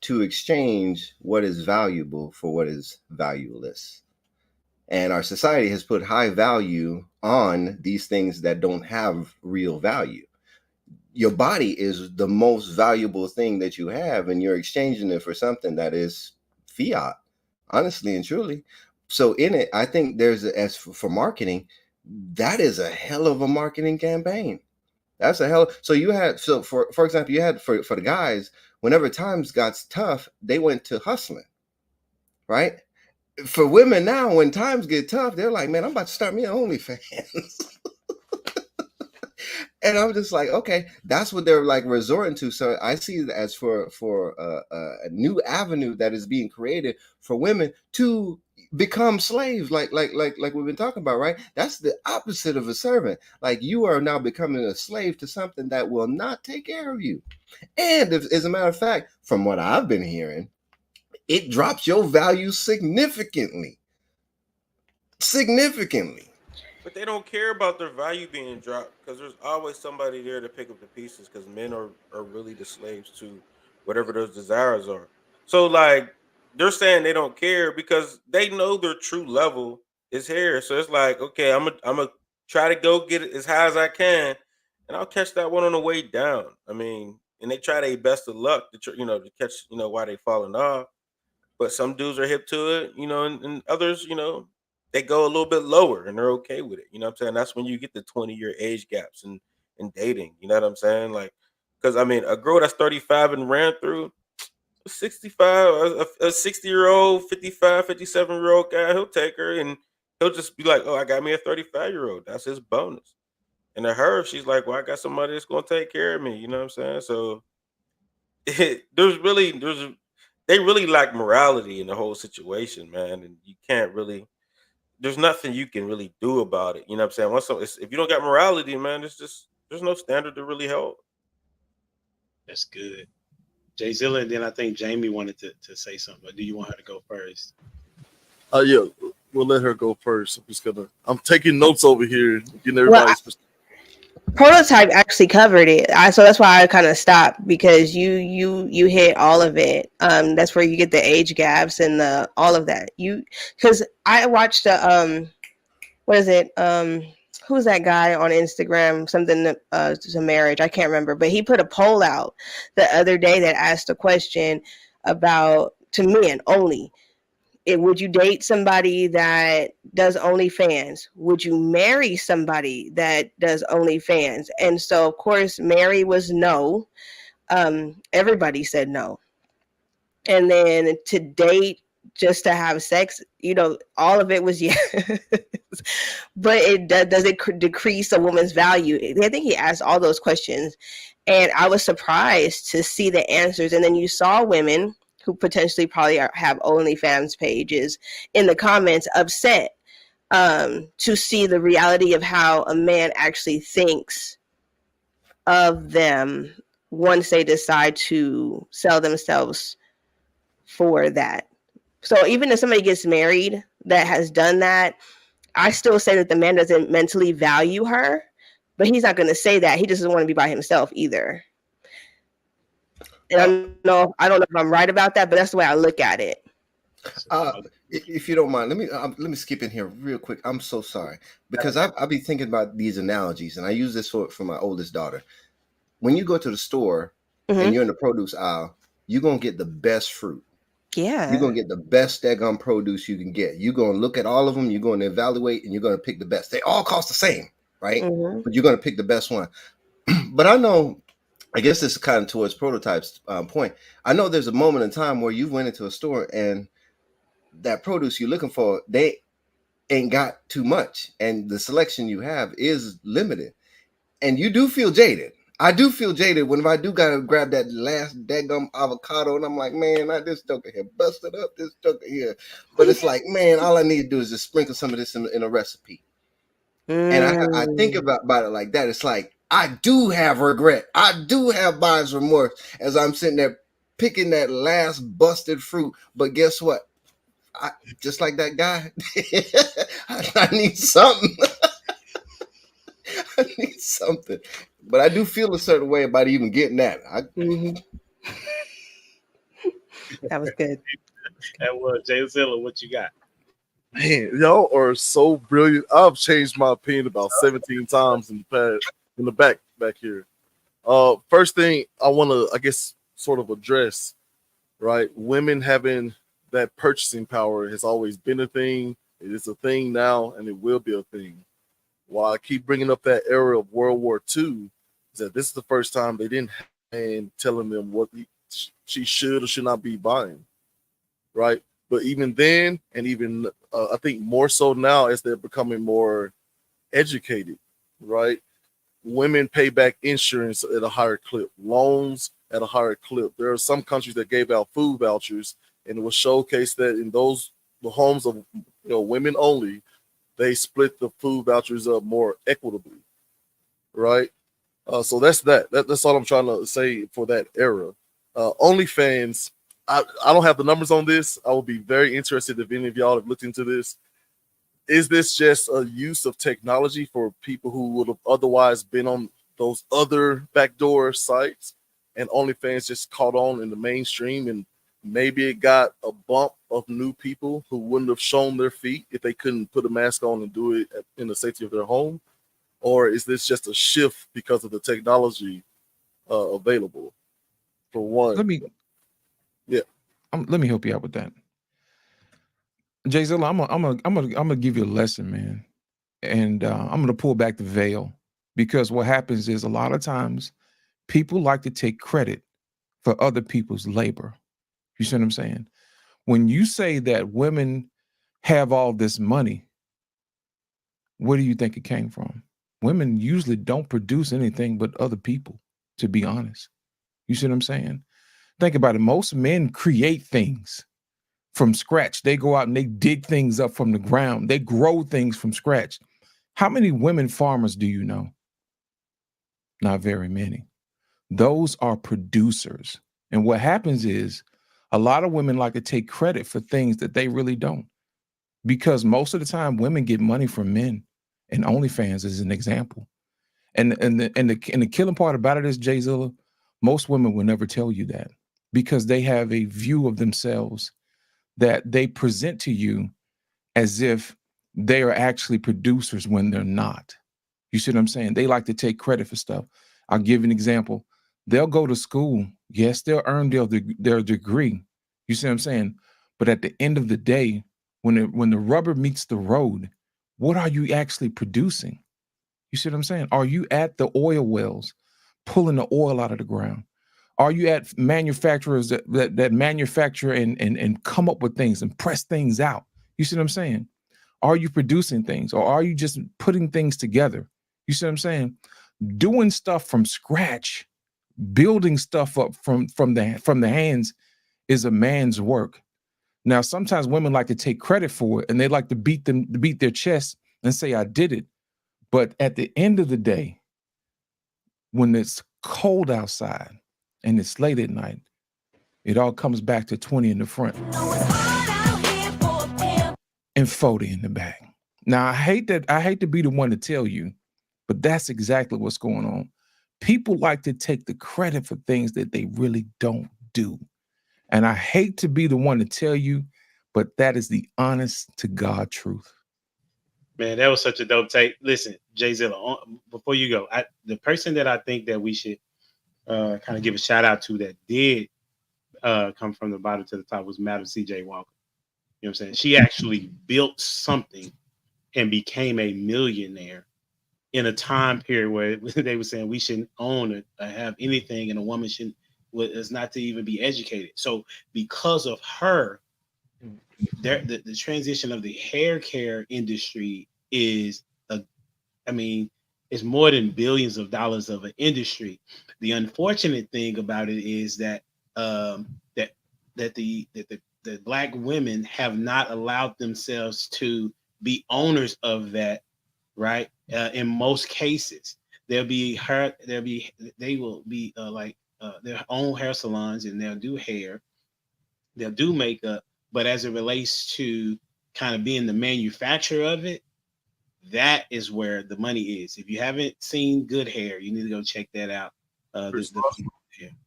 to exchange what is valuable for what is valueless. And our society has put high value on these things that don't have real value. Your body is the most valuable thing that you have, and you're exchanging it for something that is fiat, honestly and truly. So in it, I think as for marketing, that is a hell of a marketing campaign. That's a hell. So for example, you had for the guys, whenever times got tough, they went to hustling, right? For women now, when times get tough, they're like, man, I'm about to start me an OnlyFans. And I'm just like, okay, that's what they're like resorting to. So I see it as for a new avenue that is being created for women to become slaves, like we've been talking about, right? That's the opposite of a servant. Like, you are now becoming a slave to something that will not take care of you. And as a matter of fact, from what I've been hearing, it drops your value significantly. But they don't care about their value being dropped because there's always somebody there to pick up the pieces because men are really the slaves to whatever those desires are. So, like, they're saying they don't care because they know their true level is here. So it's like, okay, I'm gonna try to go get it as high as I can, and I'll catch that one on the way down. I mean, and they try their best of luck to catch why they falling off. But some dudes are hip to it, and others, they go a little bit lower and they're okay with it. You know what I'm saying? That's when you get the 20-year age gaps in dating. You know what I'm saying? Like, because I mean, a girl that's 35 and ran through 65, a 60-year-old, 55, 57-year-old guy, he'll take her and he'll just be like, oh, I got me a 35-year-old. That's his bonus. And to her, she's like, well, I got somebody that's going to take care of me. You know what I'm saying? So they really lack morality in the whole situation, man. And you can't really, there's nothing you can really do about it. You know what I'm saying? If you don't got morality, man, there's no standard to really hold. That's good. Jay Zilla, and then I think Jamie wanted to say something, but do you want her to go first? Yeah, we'll let her go first. I'm taking notes over here, getting everybody's Prototype actually covered it. So that's why I kind of stopped, because you hit all of it. That's where you get the age gaps and all of that. Because I watched what is it? Who's that guy on Instagram? Something to marriage. I can't remember, but he put a poll out the other day that asked a question about, to men only, would you date somebody that does OnlyFans? Would you marry somebody that does OnlyFans? And so, of course, marry was no. Everybody said no. And then to date, just to have sex, all of it was yes. But does it decrease a woman's value? I think he asked all those questions, and I was surprised to see the answers. And then you saw women who potentially probably have OnlyFans pages in the comments upset to see the reality of how a man actually thinks of them once they decide to sell themselves for that. So even if somebody gets married that has done that, I still say that the man doesn't mentally value her, but he's not going to say that. He just doesn't want to be by himself either. And I don't know if I'm right about that, but that's the way I look at it. If you don't mind, let me skip in here real quick. I'm so sorry, because I'll be thinking about these analogies, and I use this for my oldest daughter. When you go to the store and you're in the produce aisle, you're gonna get the best fruit. Yeah. You're gonna get the best daggum produce you can get. You're gonna look at all of them, you're gonna evaluate, and you're gonna pick the best. They all cost the same, right? Mhm. But you're gonna pick the best one. But I know, I guess this is kind of towards prototypes point. I know there's a moment in time where you went into a store and that produce you're looking for, they ain't got too much, and the selection you have is limited, and you do feel jaded. I do feel jaded whenever I do gotta grab that last daggum avocado, and I'm like, man, this joker here busted up, this joker here. But it's like, man, all I need to do is just sprinkle some of this in a recipe. And I think Mm. about it like that. It's like I do have regret. I do have buyer's remorse as I'm sitting there picking that last busted fruit. But guess what? I just like that guy. I need something. I need something. But I do feel a certain way about even getting that. Mhm. That was good. That was Jay Zilla. What you got? Man, y'all are so brilliant. I've changed my opinion about 17 times in the past, in the back here. First thing I want to, I guess, sort of address, right? Women having that purchasing power has always been a thing. It is a thing now, and it will be a thing. Why I keep bringing up that era of World War II is that this is the first time they didn't have a man telling them what she should or should not be buying, right? But even then, and even I think more so now as they're becoming more educated, right? Women pay back insurance at a higher clip, loans at a higher clip. There are some countries that gave out food vouchers, and it was showcased that in the homes of women only, they split the food vouchers up more equitably, right? So that's that's all I'm trying to say for that era. OnlyFans, I don't have the numbers on this. I will be very interested if any of y'all have looked into this. Is this just a use of technology for people who would have otherwise been on those other backdoor sites, and OnlyFans just caught on in the mainstream, and maybe it got a bump of new people who wouldn't have shown their feet if they couldn't put a mask on and do it in the safety of their home? Or is this just a shift because of the technology available? For one, Let me yeah. let me help you out with that. Jay Zilla, I'm gonna give you a lesson, man, and I'm gonna pull back the veil, because what happens is a lot of times people like to take credit for other people's labor. You see what I'm saying? When you say that women have all this money, where do you think it came from? Women usually don't produce anything but other people, to be honest. You see what I'm saying? Think about it. Most men create things from scratch. They go out and they dig things up from the ground. They grow things from scratch. How many women farmers do you know? Not very many. Those are producers. And what happens is a lot of women like to take credit for things that they really don't, because most of the time women get money from men, and OnlyFans is an example. And the killing part about it is, Jay Zilla, most women will never tell you that, because they have a view of themselves that they present to you as if they are actually producers when they're not. You see what I'm saying? They like to take credit for stuff. I'll give you an example. They'll go to school. Yes, they'll earn their degree. You see what I'm saying? But at the end of the day, when the rubber meets the road, what are you actually producing? You see what I'm saying? Are you at the oil wells pulling the oil out of the ground? Are you at manufacturers that manufacture and come up with things and press things out? You see what I'm saying? Are you producing things, or are you just putting things together? You see what I'm saying? Doing stuff from scratch, building stuff up from the hands is a man's work. Now, sometimes women like to take credit for it, and they like to beat their chest and say, I did it. But at the end of the day, when it's cold outside and it's late at night, it all comes back to 20 in the front and 40 in the back. Now, I hate to be the one to tell you, but that's exactly what's going on. People like to take the credit for things that they really don't do. And I hate to be the one to tell you, but that is the honest to God truth. Man, that was such a dope take. Listen, Jay Zilla, before you go, the person that I think that we should kind of give a shout out to that did come from the bottom to the top was Madam C.J. Walker. You know what I'm saying? She actually built something and became a millionaire in a time period where they were saying we shouldn't own it or have anything, and a woman shouldn't is not to even be educated. So because of her, the transition of the hair care industry is it's more than billions of dollars of an industry. The unfortunate thing about it is that the Black women have not allowed themselves to be owners of that, right? In most cases, they will be their own hair salons, and they'll do hair, they'll do makeup, but as it relates to kind of being the manufacturer of it, that is where the money is. If you haven't seen good hair, you need to go check that out.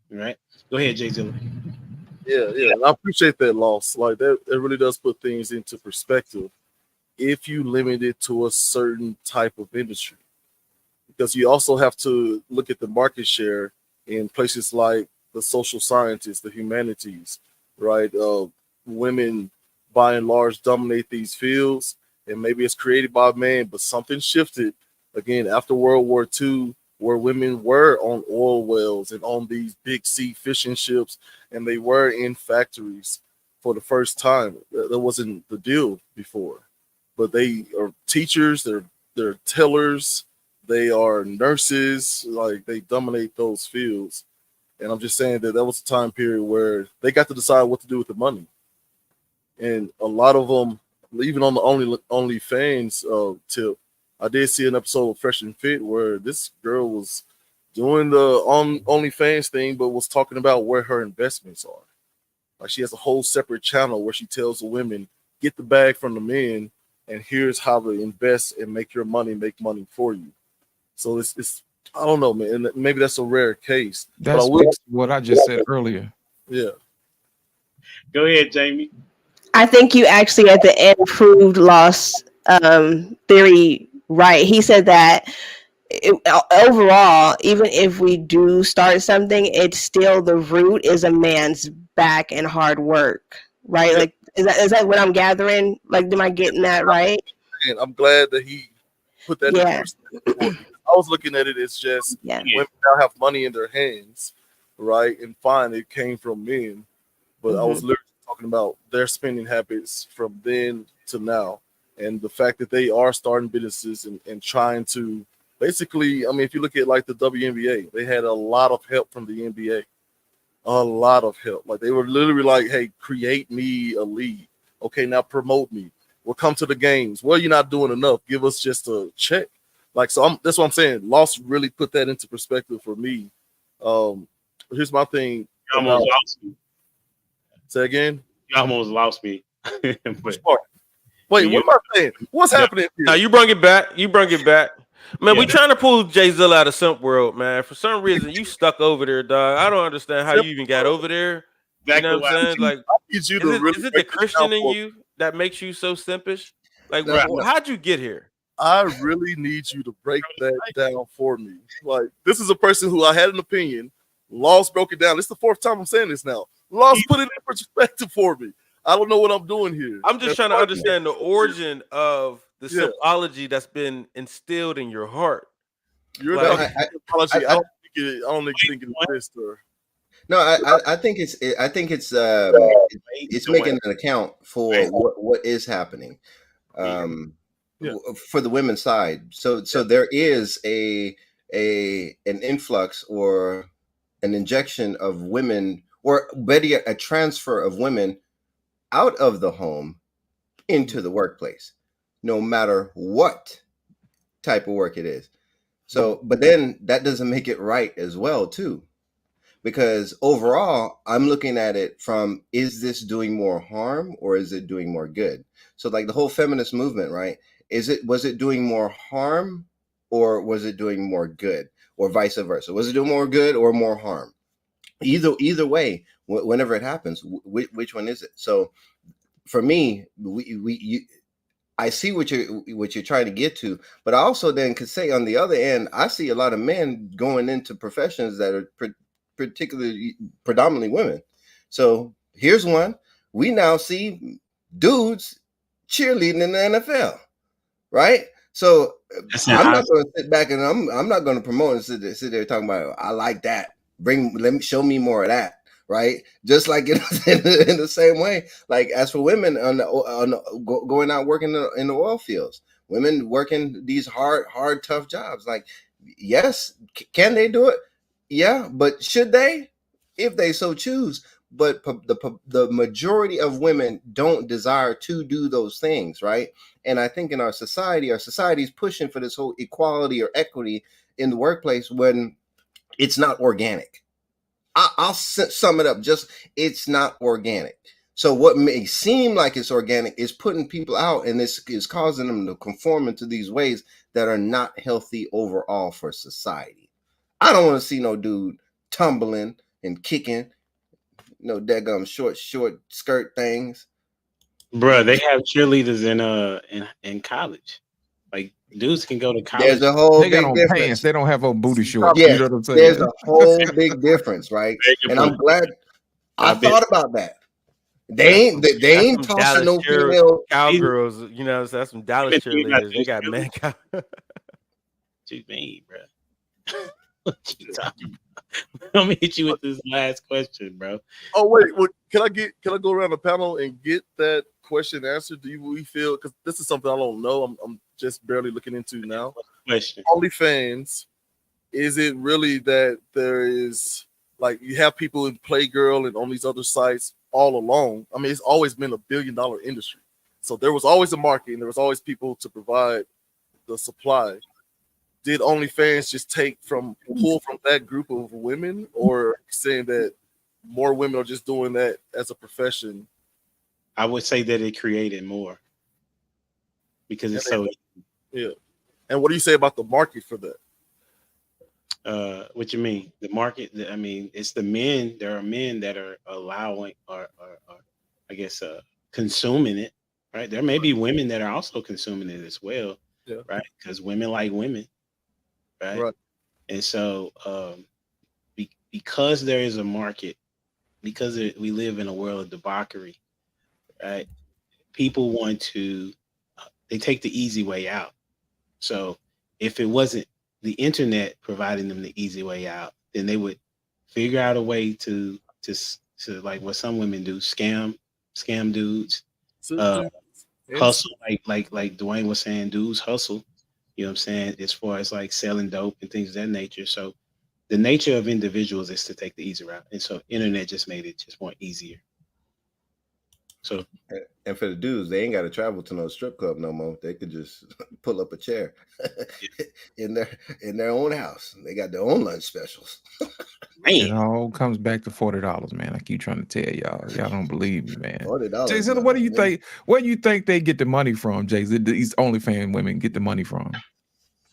Right? Go ahead, Jay Zilla. Yeah. I appreciate that loss. Like that, it really does put things into perspective if you limit it to a certain type of industry. Because you also have to look at the market share in places like the social sciences, the humanities, right? Women, by and large, dominate these fields, and maybe it's created by man, but something shifted again after World War II, where women were on oil wells and on these big sea fishing ships, and they were in factories for the first time. That wasn't the deal before, but they are teachers, they're tellers, they are nurses, like they dominate those fields. And I'm just saying that was a time period where they got to decide what to do with the money. And a lot of them, even on the OnlyFans tip, I did see an episode of Fresh and Fit where this girl was doing the OnlyFans thing, but was talking about where her investments are. Like she has a whole separate channel where she tells the women, get the bag from the men, and here's how to invest and make your money make money for you. So it's I don't know, man. And maybe that's a rare case. That's what I just said earlier. Yeah. Go ahead, Jamie. I think you actually at the end proved Lost theory right. He said that overall, even if we do start something, it's still the root is a man's back and hard work, right? Yeah. Like, is that what I'm gathering? Like, am I getting that right? And I'm glad that he put that Yeah. in perspective. I was looking at it as just women now have money in their hands, right? And fine, it came from men, but I was literally talking about their spending habits from then to now, and the fact that they are starting businesses and trying to basically, I mean, if you look at like the WNBA, they had a lot of help from the NBA, a lot of help. Like they were literally like, hey, create me a league. Okay, now promote me. We'll come to the games. Well, you're not doing enough. Give us just a check. Like, so that's what I'm saying. Lost really put that into perspective for me. Here's my thing. You almost lost me. Say again? You almost lost me. Wait, what am I saying? What's happening here? Now you bring it back. Man, we trying to pull Jay Zilla out of Simp World, man. For some reason, you stuck over there, dog. I don't understand how you even got over there. You know what I'm saying? Like, is it the Christian in you that makes you so simpish? Like, how'd you get here? I really need you to break that down for me. Like, this is a person who I had an opinion. Lost broke it down. It's the fourth time I'm saying this now. Lost put it in perspective for me. I don't know what I'm doing here. I'm just trying to understand the origin of the symbology that's been instilled in your heart. You're like, I don't think it exists. No, I think it's making an account for what is happening. For the women's side. So there is an influx or an injection of women, or better yet, a transfer of women out of the home into the workplace, no matter what type of work it is. So, but then that doesn't make it right as well, too. Because overall, I'm looking at it from, is this doing more harm or is it doing more good? So like the whole feminist movement, right? Was it doing more harm or was it doing more good, or vice versa? Was it doing more good or more harm? Either way, whenever it happens, which one is it? So for me, I see what you're trying to get to, but I also then could say on the other end, I see a lot of men going into professions that are predominantly women. So here's one. We now see dudes cheerleading in the NFL, right? So That's in I'm high not going to sit back and I'm not going to promote and sit there talking about I like that. Show me more of that, right? Just like in the same way, like as for women going out working in the oil fields, women working these hard, tough jobs. Like, yes, can they do it? Yeah, but should they, if they so choose? But the majority of women don't desire to do those things, right? And I think in our society is pushing for this whole equality or equity in the workplace when it's not organic. I'll sum it up. Just it's not organic. So what may seem like it's organic is putting people out, and this is causing them to conform into these ways that are not healthy overall for society. I don't want to see no dude tumbling and kicking, daggum short skirt things. Bruh, they have cheerleaders in college. Like dudes can go to college. There's a whole They got big on difference. pants. They don't have a booty shorts. Yeah, You know what I'm saying? there's a whole big difference, right? And I'm glad I thought about that. They ain't tossing no female cowgirls. You know, so that's some Dallas cheerleaders. They got men cow. What you mean, bro? What you talking about? Let me hit you with this last question, bro. Oh wait, can I go around the panel and get that question answered? We feel, because this is something I don't know. I'm just barely looking into now. Question. OnlyFans, is it really that there is like you have people in Playgirl and on these other sites all along? I mean, it's always been $1 billion industry. So there was always a market and there was always people to provide the supply. Did OnlyFans just pull from that group of women, or saying that more women are just doing that as a profession? I would say that it created more because it's so. Yeah. And what do you say about the market for that? What you mean? The market? I mean, it's the men. There are men that are allowing or I guess consuming it, right? There may be women that are also consuming it as well, right? Because women like women, right? And so because there is a market, because we live in a world of debauchery, right? People want to, they take the easy way out. So if it wasn't the internet providing them the easy way out, then they would figure out a way to like what some women do, scam dudes, hustle, like Dwayne was saying, dudes hustle, you know what I'm saying, as far as like selling dope and things of that nature. So the nature of individuals is to take the easy route. And so internet just made it just more easier. So, and for the dudes, they ain't got to travel to no strip club no more. They could just pull up a chair in their own house. They got their own lunch specials. It all comes back to $40, man. I keep trying to tell y'all. Y'all don't believe me, man. $40. Jason, what do you think? Where do you think they get the money from, Jason? These OnlyFans women get the money from?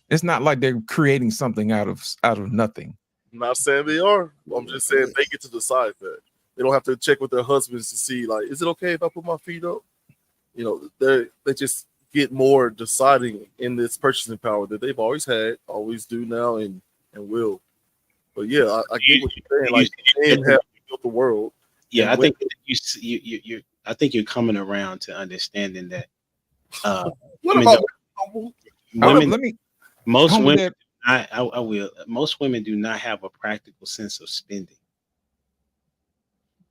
It's not like they're creating something out of nothing. I'm not saying they are. I'm just saying they get to decide that. They don't have to check with their husbands to see, like, is it okay if I put my feet up? You know, they just get more deciding in this purchasing power that they've always had, always do now, and will. But yeah, I get what you're saying. Like, men have built the world. Yeah, I think you I think you're coming around to understanding that. Most women do not have a practical sense of spending.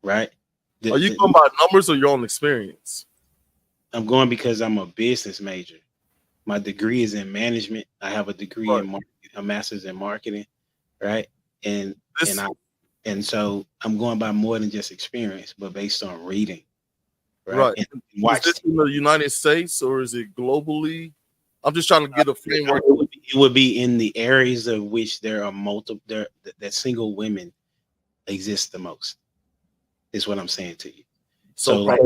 Right? Are you going by numbers or your own experience? I'm going because I'm a business major. My degree is in management. I have a degree in a master's in marketing, right? And so I'm going by more than just experience, but based on reading. Right. Is this in the United States or is it globally? I'm just trying to get a framework. It would be in the areas of which there are multiple that single women exist the most. Is what I'm saying to you. So like,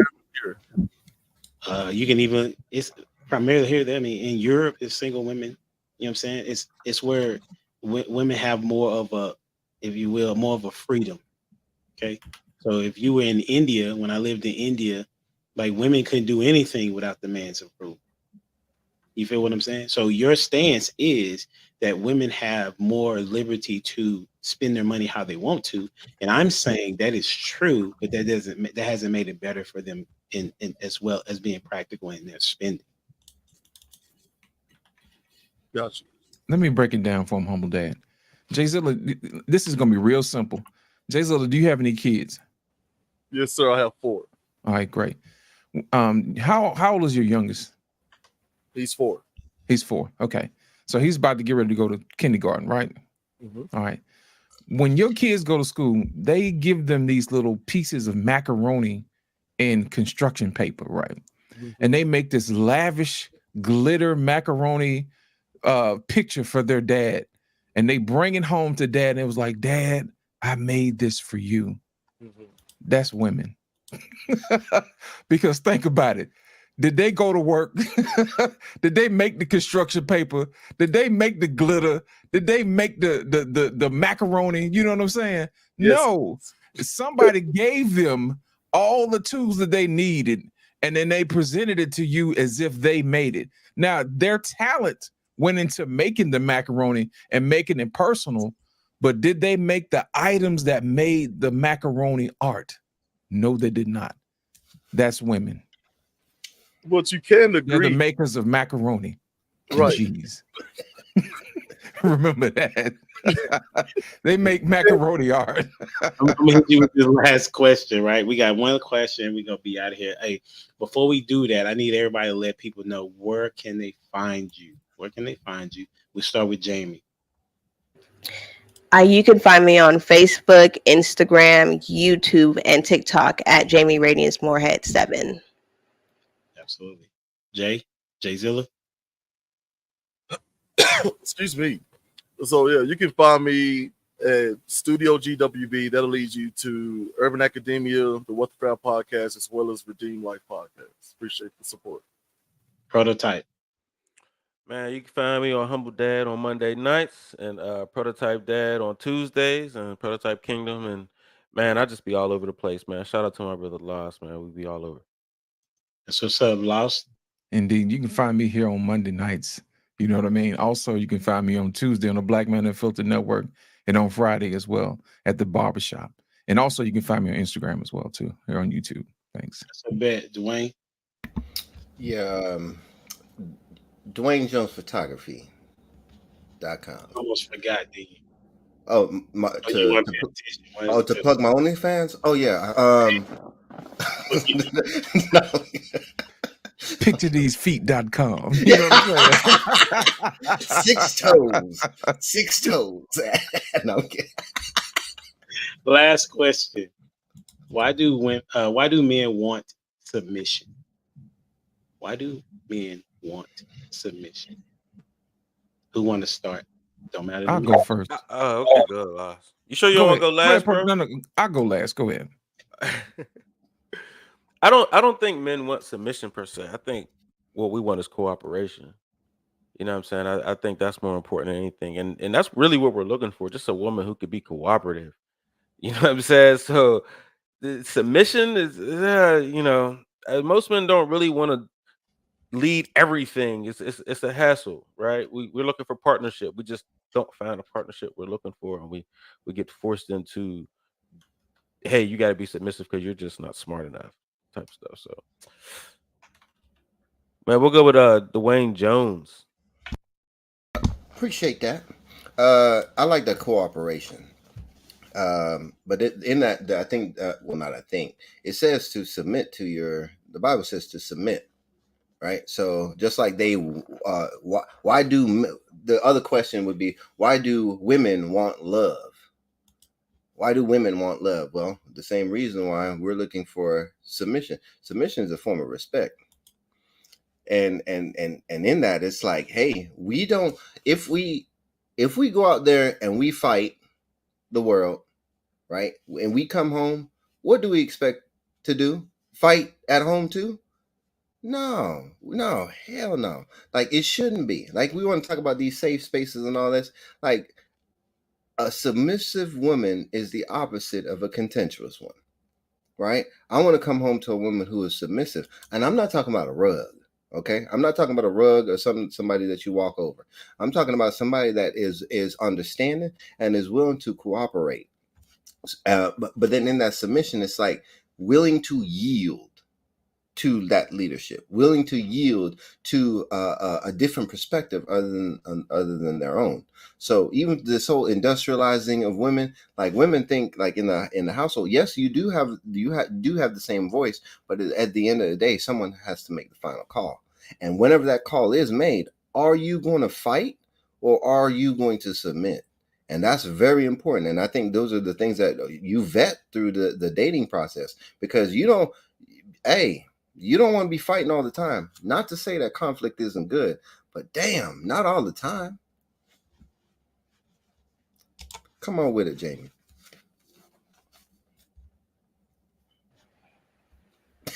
you can even, it's primarily here. I mean, in Europe, it's single women. You know what I'm saying? It's where women have more of a, if you will, more of a freedom. Okay. So if you were in India, when I lived in India, like women couldn't do anything without the man's approval. You feel what I'm saying? So your stance is that women have more liberty to spend their money how they want to. And I'm saying that is true, but that hasn't made it better for them in as well as being practical in their spending. Gotcha. Let me break it down for him, humble dad. Jay Zilla, this is gonna be real simple. Jay Zilla, do you have any kids? Yes, sir. I have 4. All right, great. How old is your youngest? He's 4. He's 4. Okay. So he's about to get ready to go to kindergarten, right? Mm-hmm. All right. When your kids go to school, they give them these little pieces of macaroni and construction paper, right? Mm-hmm. And they make this lavish glitter macaroni picture for their dad. And they bring it home to dad. And it was like, Dad, I made this for you. Mm-hmm. That's women. Because think about it. Did they go to work? Did they make the construction paper? Did they make the glitter? Did they make the macaroni? You know what I'm saying? Yes. No. Somebody gave them all the tools that they needed, and then they presented it to you as if they made it. Now, their talent went into making the macaroni and making it personal, but did they make the items that made the macaroni art? No, they did not. That's women. But you can They're agree. the makers of macaroni and Right. cheese. Remember that. They make macaroni art. I'm gonna hit you with this last question, right? We got one question. We're gonna be out of here. Hey, before we do that, I need everybody to let people know where can they find you. Where can they find you? We start with Jamie. You can find me on Facebook, Instagram, YouTube, and TikTok at Jamie Radiance Moorhead 7. Absolutely. Jay Zilla. Excuse me. So yeah, you can find me at Studio GWB. That'll lead you to Urban Academia, the What the Crowd podcast, as well as Redeem Life podcast. Appreciate the support. Prototype. Man, you can find me on Humble Dad on Monday nights and Prototype Dad on Tuesdays and Prototype Kingdom. And man, I just be all over the place, man. Shout out to my brother Lost, man. We be all over. That's what's up, Lost. Indeed. You can find me here on Monday nights. You know what I mean? Also, you can find me on Tuesday on the Black Man Unfiltered Network and on Friday as well at the barbershop. And also, you can find me on Instagram as well, too, here on YouTube. Thanks. That's a bet. Dwayne. Yeah. Dwayne Jones Photography.com. Almost forgot, did you? Oh, to plug my OnlyFans? Oh, yeah. No. PictureTheseFeet.com. You know what I'm saying? 6 toes. No, I'm kidding. Last question. Why do men want submission? Why do men want submission? Who want to start? Don't matter. I'll go first. Okay, good, Lost. You sure you don't want to go last, bro? No, I'll go last. Go ahead. I don't think men want submission per se. I think what we want is cooperation. You know what I'm saying? I think that's more important than anything. And that's really what we're looking for. Just a woman who could be cooperative. You know what I'm saying? So the submission is, most men don't really want to lead everything. It's a hassle, right? We're looking for partnership. We just don't find a partnership we're looking for. And we get forced into, hey, you got to be submissive because you're just not smart enough type stuff. So, man, we'll go with Dwayne Jones. Appreciate that. I like the cooperation. But in that, I think, it says to submit to the Bible says to submit, right? So just like why do the other question would be, why do women want love? Why do women want love? Well, the same reason why we're looking for submission. Submission is a form of respect. And in that, it's like, hey, we don't, if we go out there and we fight the world, right? And we come home, what do we expect to do? Fight at home too? No, hell no. Like, it shouldn't be. Like, we want to talk about these safe spaces and all this. Like, a submissive woman is the opposite of a contentious one, right? I want to come home to a woman who is submissive. And I'm not talking about a rug. Okay, I'm not talking about a rug or somebody that you walk over. I'm talking about somebody that is understanding and is willing to cooperate. But then in that submission, it's like willing to yield to that leadership, willing to yield to a different perspective other than their own. So even this whole industrializing of women, like women think like in the household, yes, you do have the same voice, but at the end of the day, someone has to make the final call. And whenever that call is made, are you going to fight or are you going to submit? And that's very important. And I think those are the things that you vet through the dating process, because you don't want to be fighting all the time. Not to say that conflict isn't good, but damn, not all the time. Come on with it, Jamie.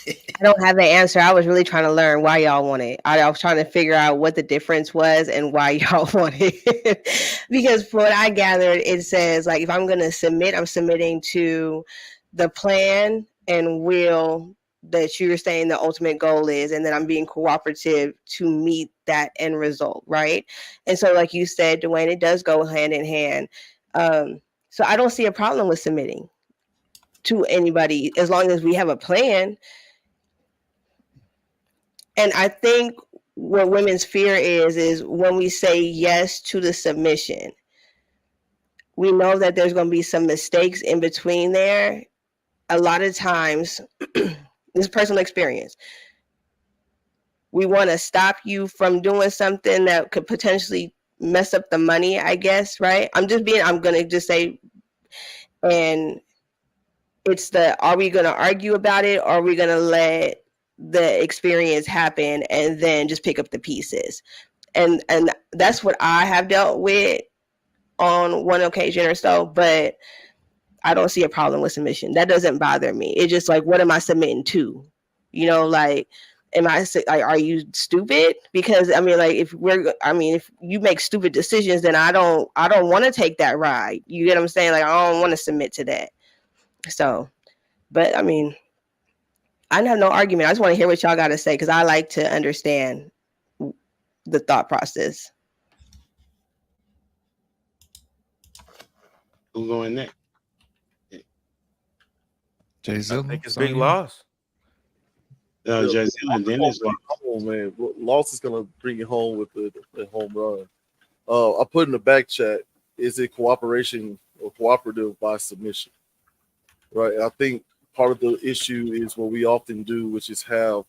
I don't have the answer. I was really trying to learn why y'all want it. I was trying to figure out what the difference was and why y'all want it. Because from what I gathered, it says like if I'm going to submit, I'm submitting to the plan and will that you're saying the ultimate goal is, and then I'm being cooperative to meet that end result, right? And so, like you said, Dwayne, it does go hand in hand. So I don't see a problem with submitting to anybody as long as we have a plan. And I think what women's fear is when we say yes to the submission, we know that there's going to be some mistakes in between there. A lot of times, this is personal experience. We want to stop you from doing something that could potentially mess up the money, I guess, right? I'm going to just say, and it's are we going to argue about it, or are we going to let the experience happen and then just pick up the pieces? And that's what I have dealt with on one occasion or so, but I don't see a problem with submission. That doesn't bother me. It's just like, what am I submitting to? You know, like, are you stupid? Because I mean, like, if you make stupid decisions, then I don't want to take that ride. You get what I'm saying? Like, I don't want to submit to that. So, but I mean, I have no argument. I just want to hear what y'all got to say, because I like to understand the thought process. Who's going next? Jay I Zilla. think it's it's on big you. loss. Jay Zilla, and then it's Come on, man. Loss is gonna bring it home with the home run. I put in the back chat, is it cooperation or cooperative by submission? Right. And I think part of the issue is what we often do, which is have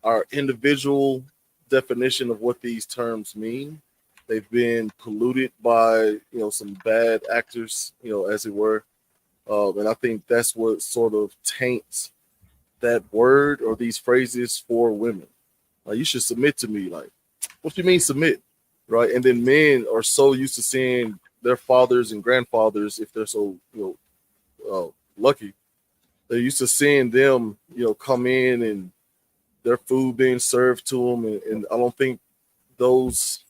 our individual definition of what these terms mean. They've been polluted by some bad actors, as it were. And I think that's what sort of taints that word or these phrases for women. Like, you should submit to me. Like, what do you mean submit? Right. And then men are so used to seeing their fathers and grandfathers, if they're so lucky, they're used to seeing them come in and their food being served to them, and I don't think those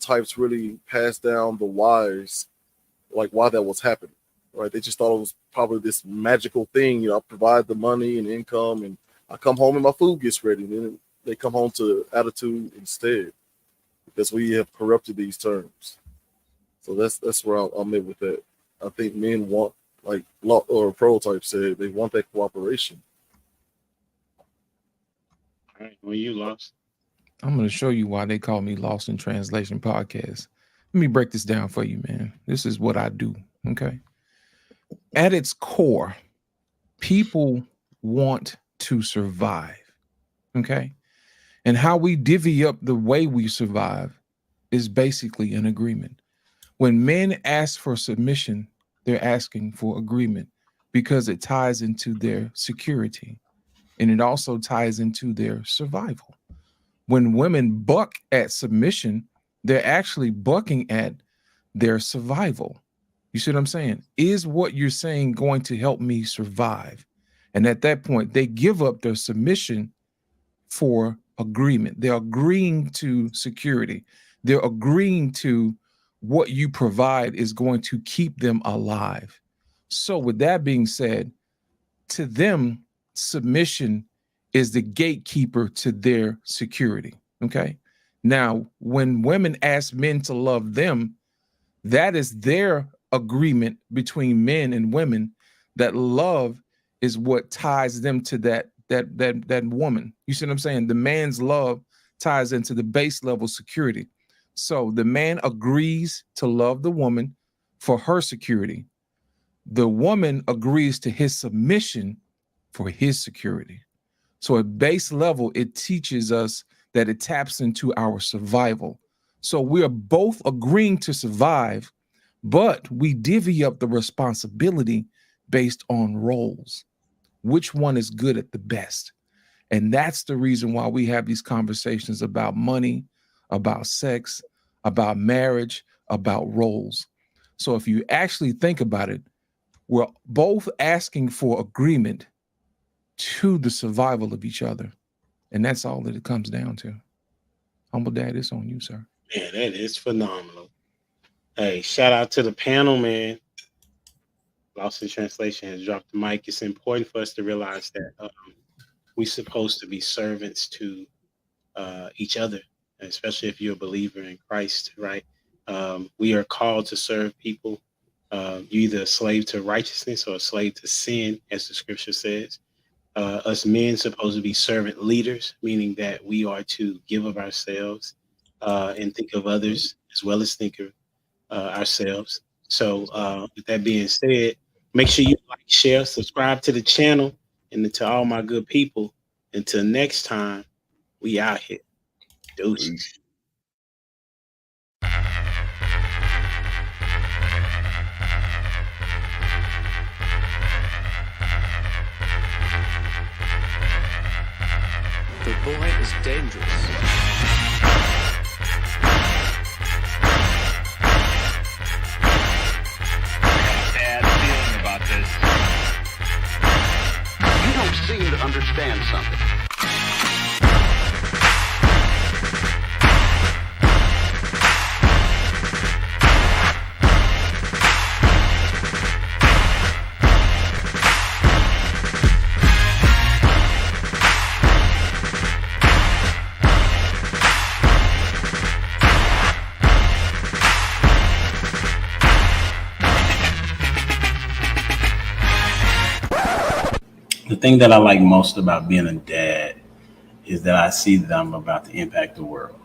types really pass down the whys, like why that was happening. Right. They just thought it was probably this magical thing. I provide the money and income, and I come home and my food gets ready. And then they come home to attitude instead, because we have corrupted these terms. So that's where I'm at with that. I think men want, like Prototype said, they want that cooperation. all right. Well, you lost. I'm going to show you why they call me Lost in Translation Podcast. Let me break this down for you, man. This is what I do. Okay. At its core, people want to survive. Okay. And how we divvy up the way we survive is basically an agreement. When men ask for submission, they're asking for agreement, because it ties into their security, and it also ties into their survival. When women buck at submission, they're actually bucking at their survival. You see what I'm saying? Is what you're saying going to help me survive? And at that point, they give up their submission for agreement. They're agreeing to security. They're agreeing to what you provide is going to keep them alive. So with that being said, to them, submission is the gatekeeper to their security. Okay. Now, when women ask men to love them, that is their agreement between men and women, that love is what ties them to that woman. You see what I'm saying? The man's love ties into the base level security. So the man agrees to love the woman for her security. The woman agrees to his submission for his security. So at base level, it teaches us that it taps into our survival. So we are both agreeing to survive, but we divvy up the responsibility based on roles. Which one is good at the best? And that's the reason why we have these conversations about money, about sex, about marriage, about roles. So if you actually think about it, we're both asking for agreement to the survival of each other. And that's all that it comes down to. Humble Dad, it's on you, sir. Man, that is phenomenal. Hey, shout out to the panel, man. Lost in Translation has dropped the mic. It's important for us to realize that we're supposed to be servants to each other, especially if you're a believer in Christ, right? We are called to serve people. You're either a slave to righteousness or a slave to sin, as the scripture says. Us men supposed to be servant leaders, meaning that we are to give of ourselves and think of others as well as think of ourselves. So with that being said, make sure you like, share, subscribe to the channel, and to all my good people. Until next time, we out here. Deuces. The boy is dangerous. Bad feeling about this. You don't seem to understand something. The thing that I like most about being a dad is that I see them about to impact the world.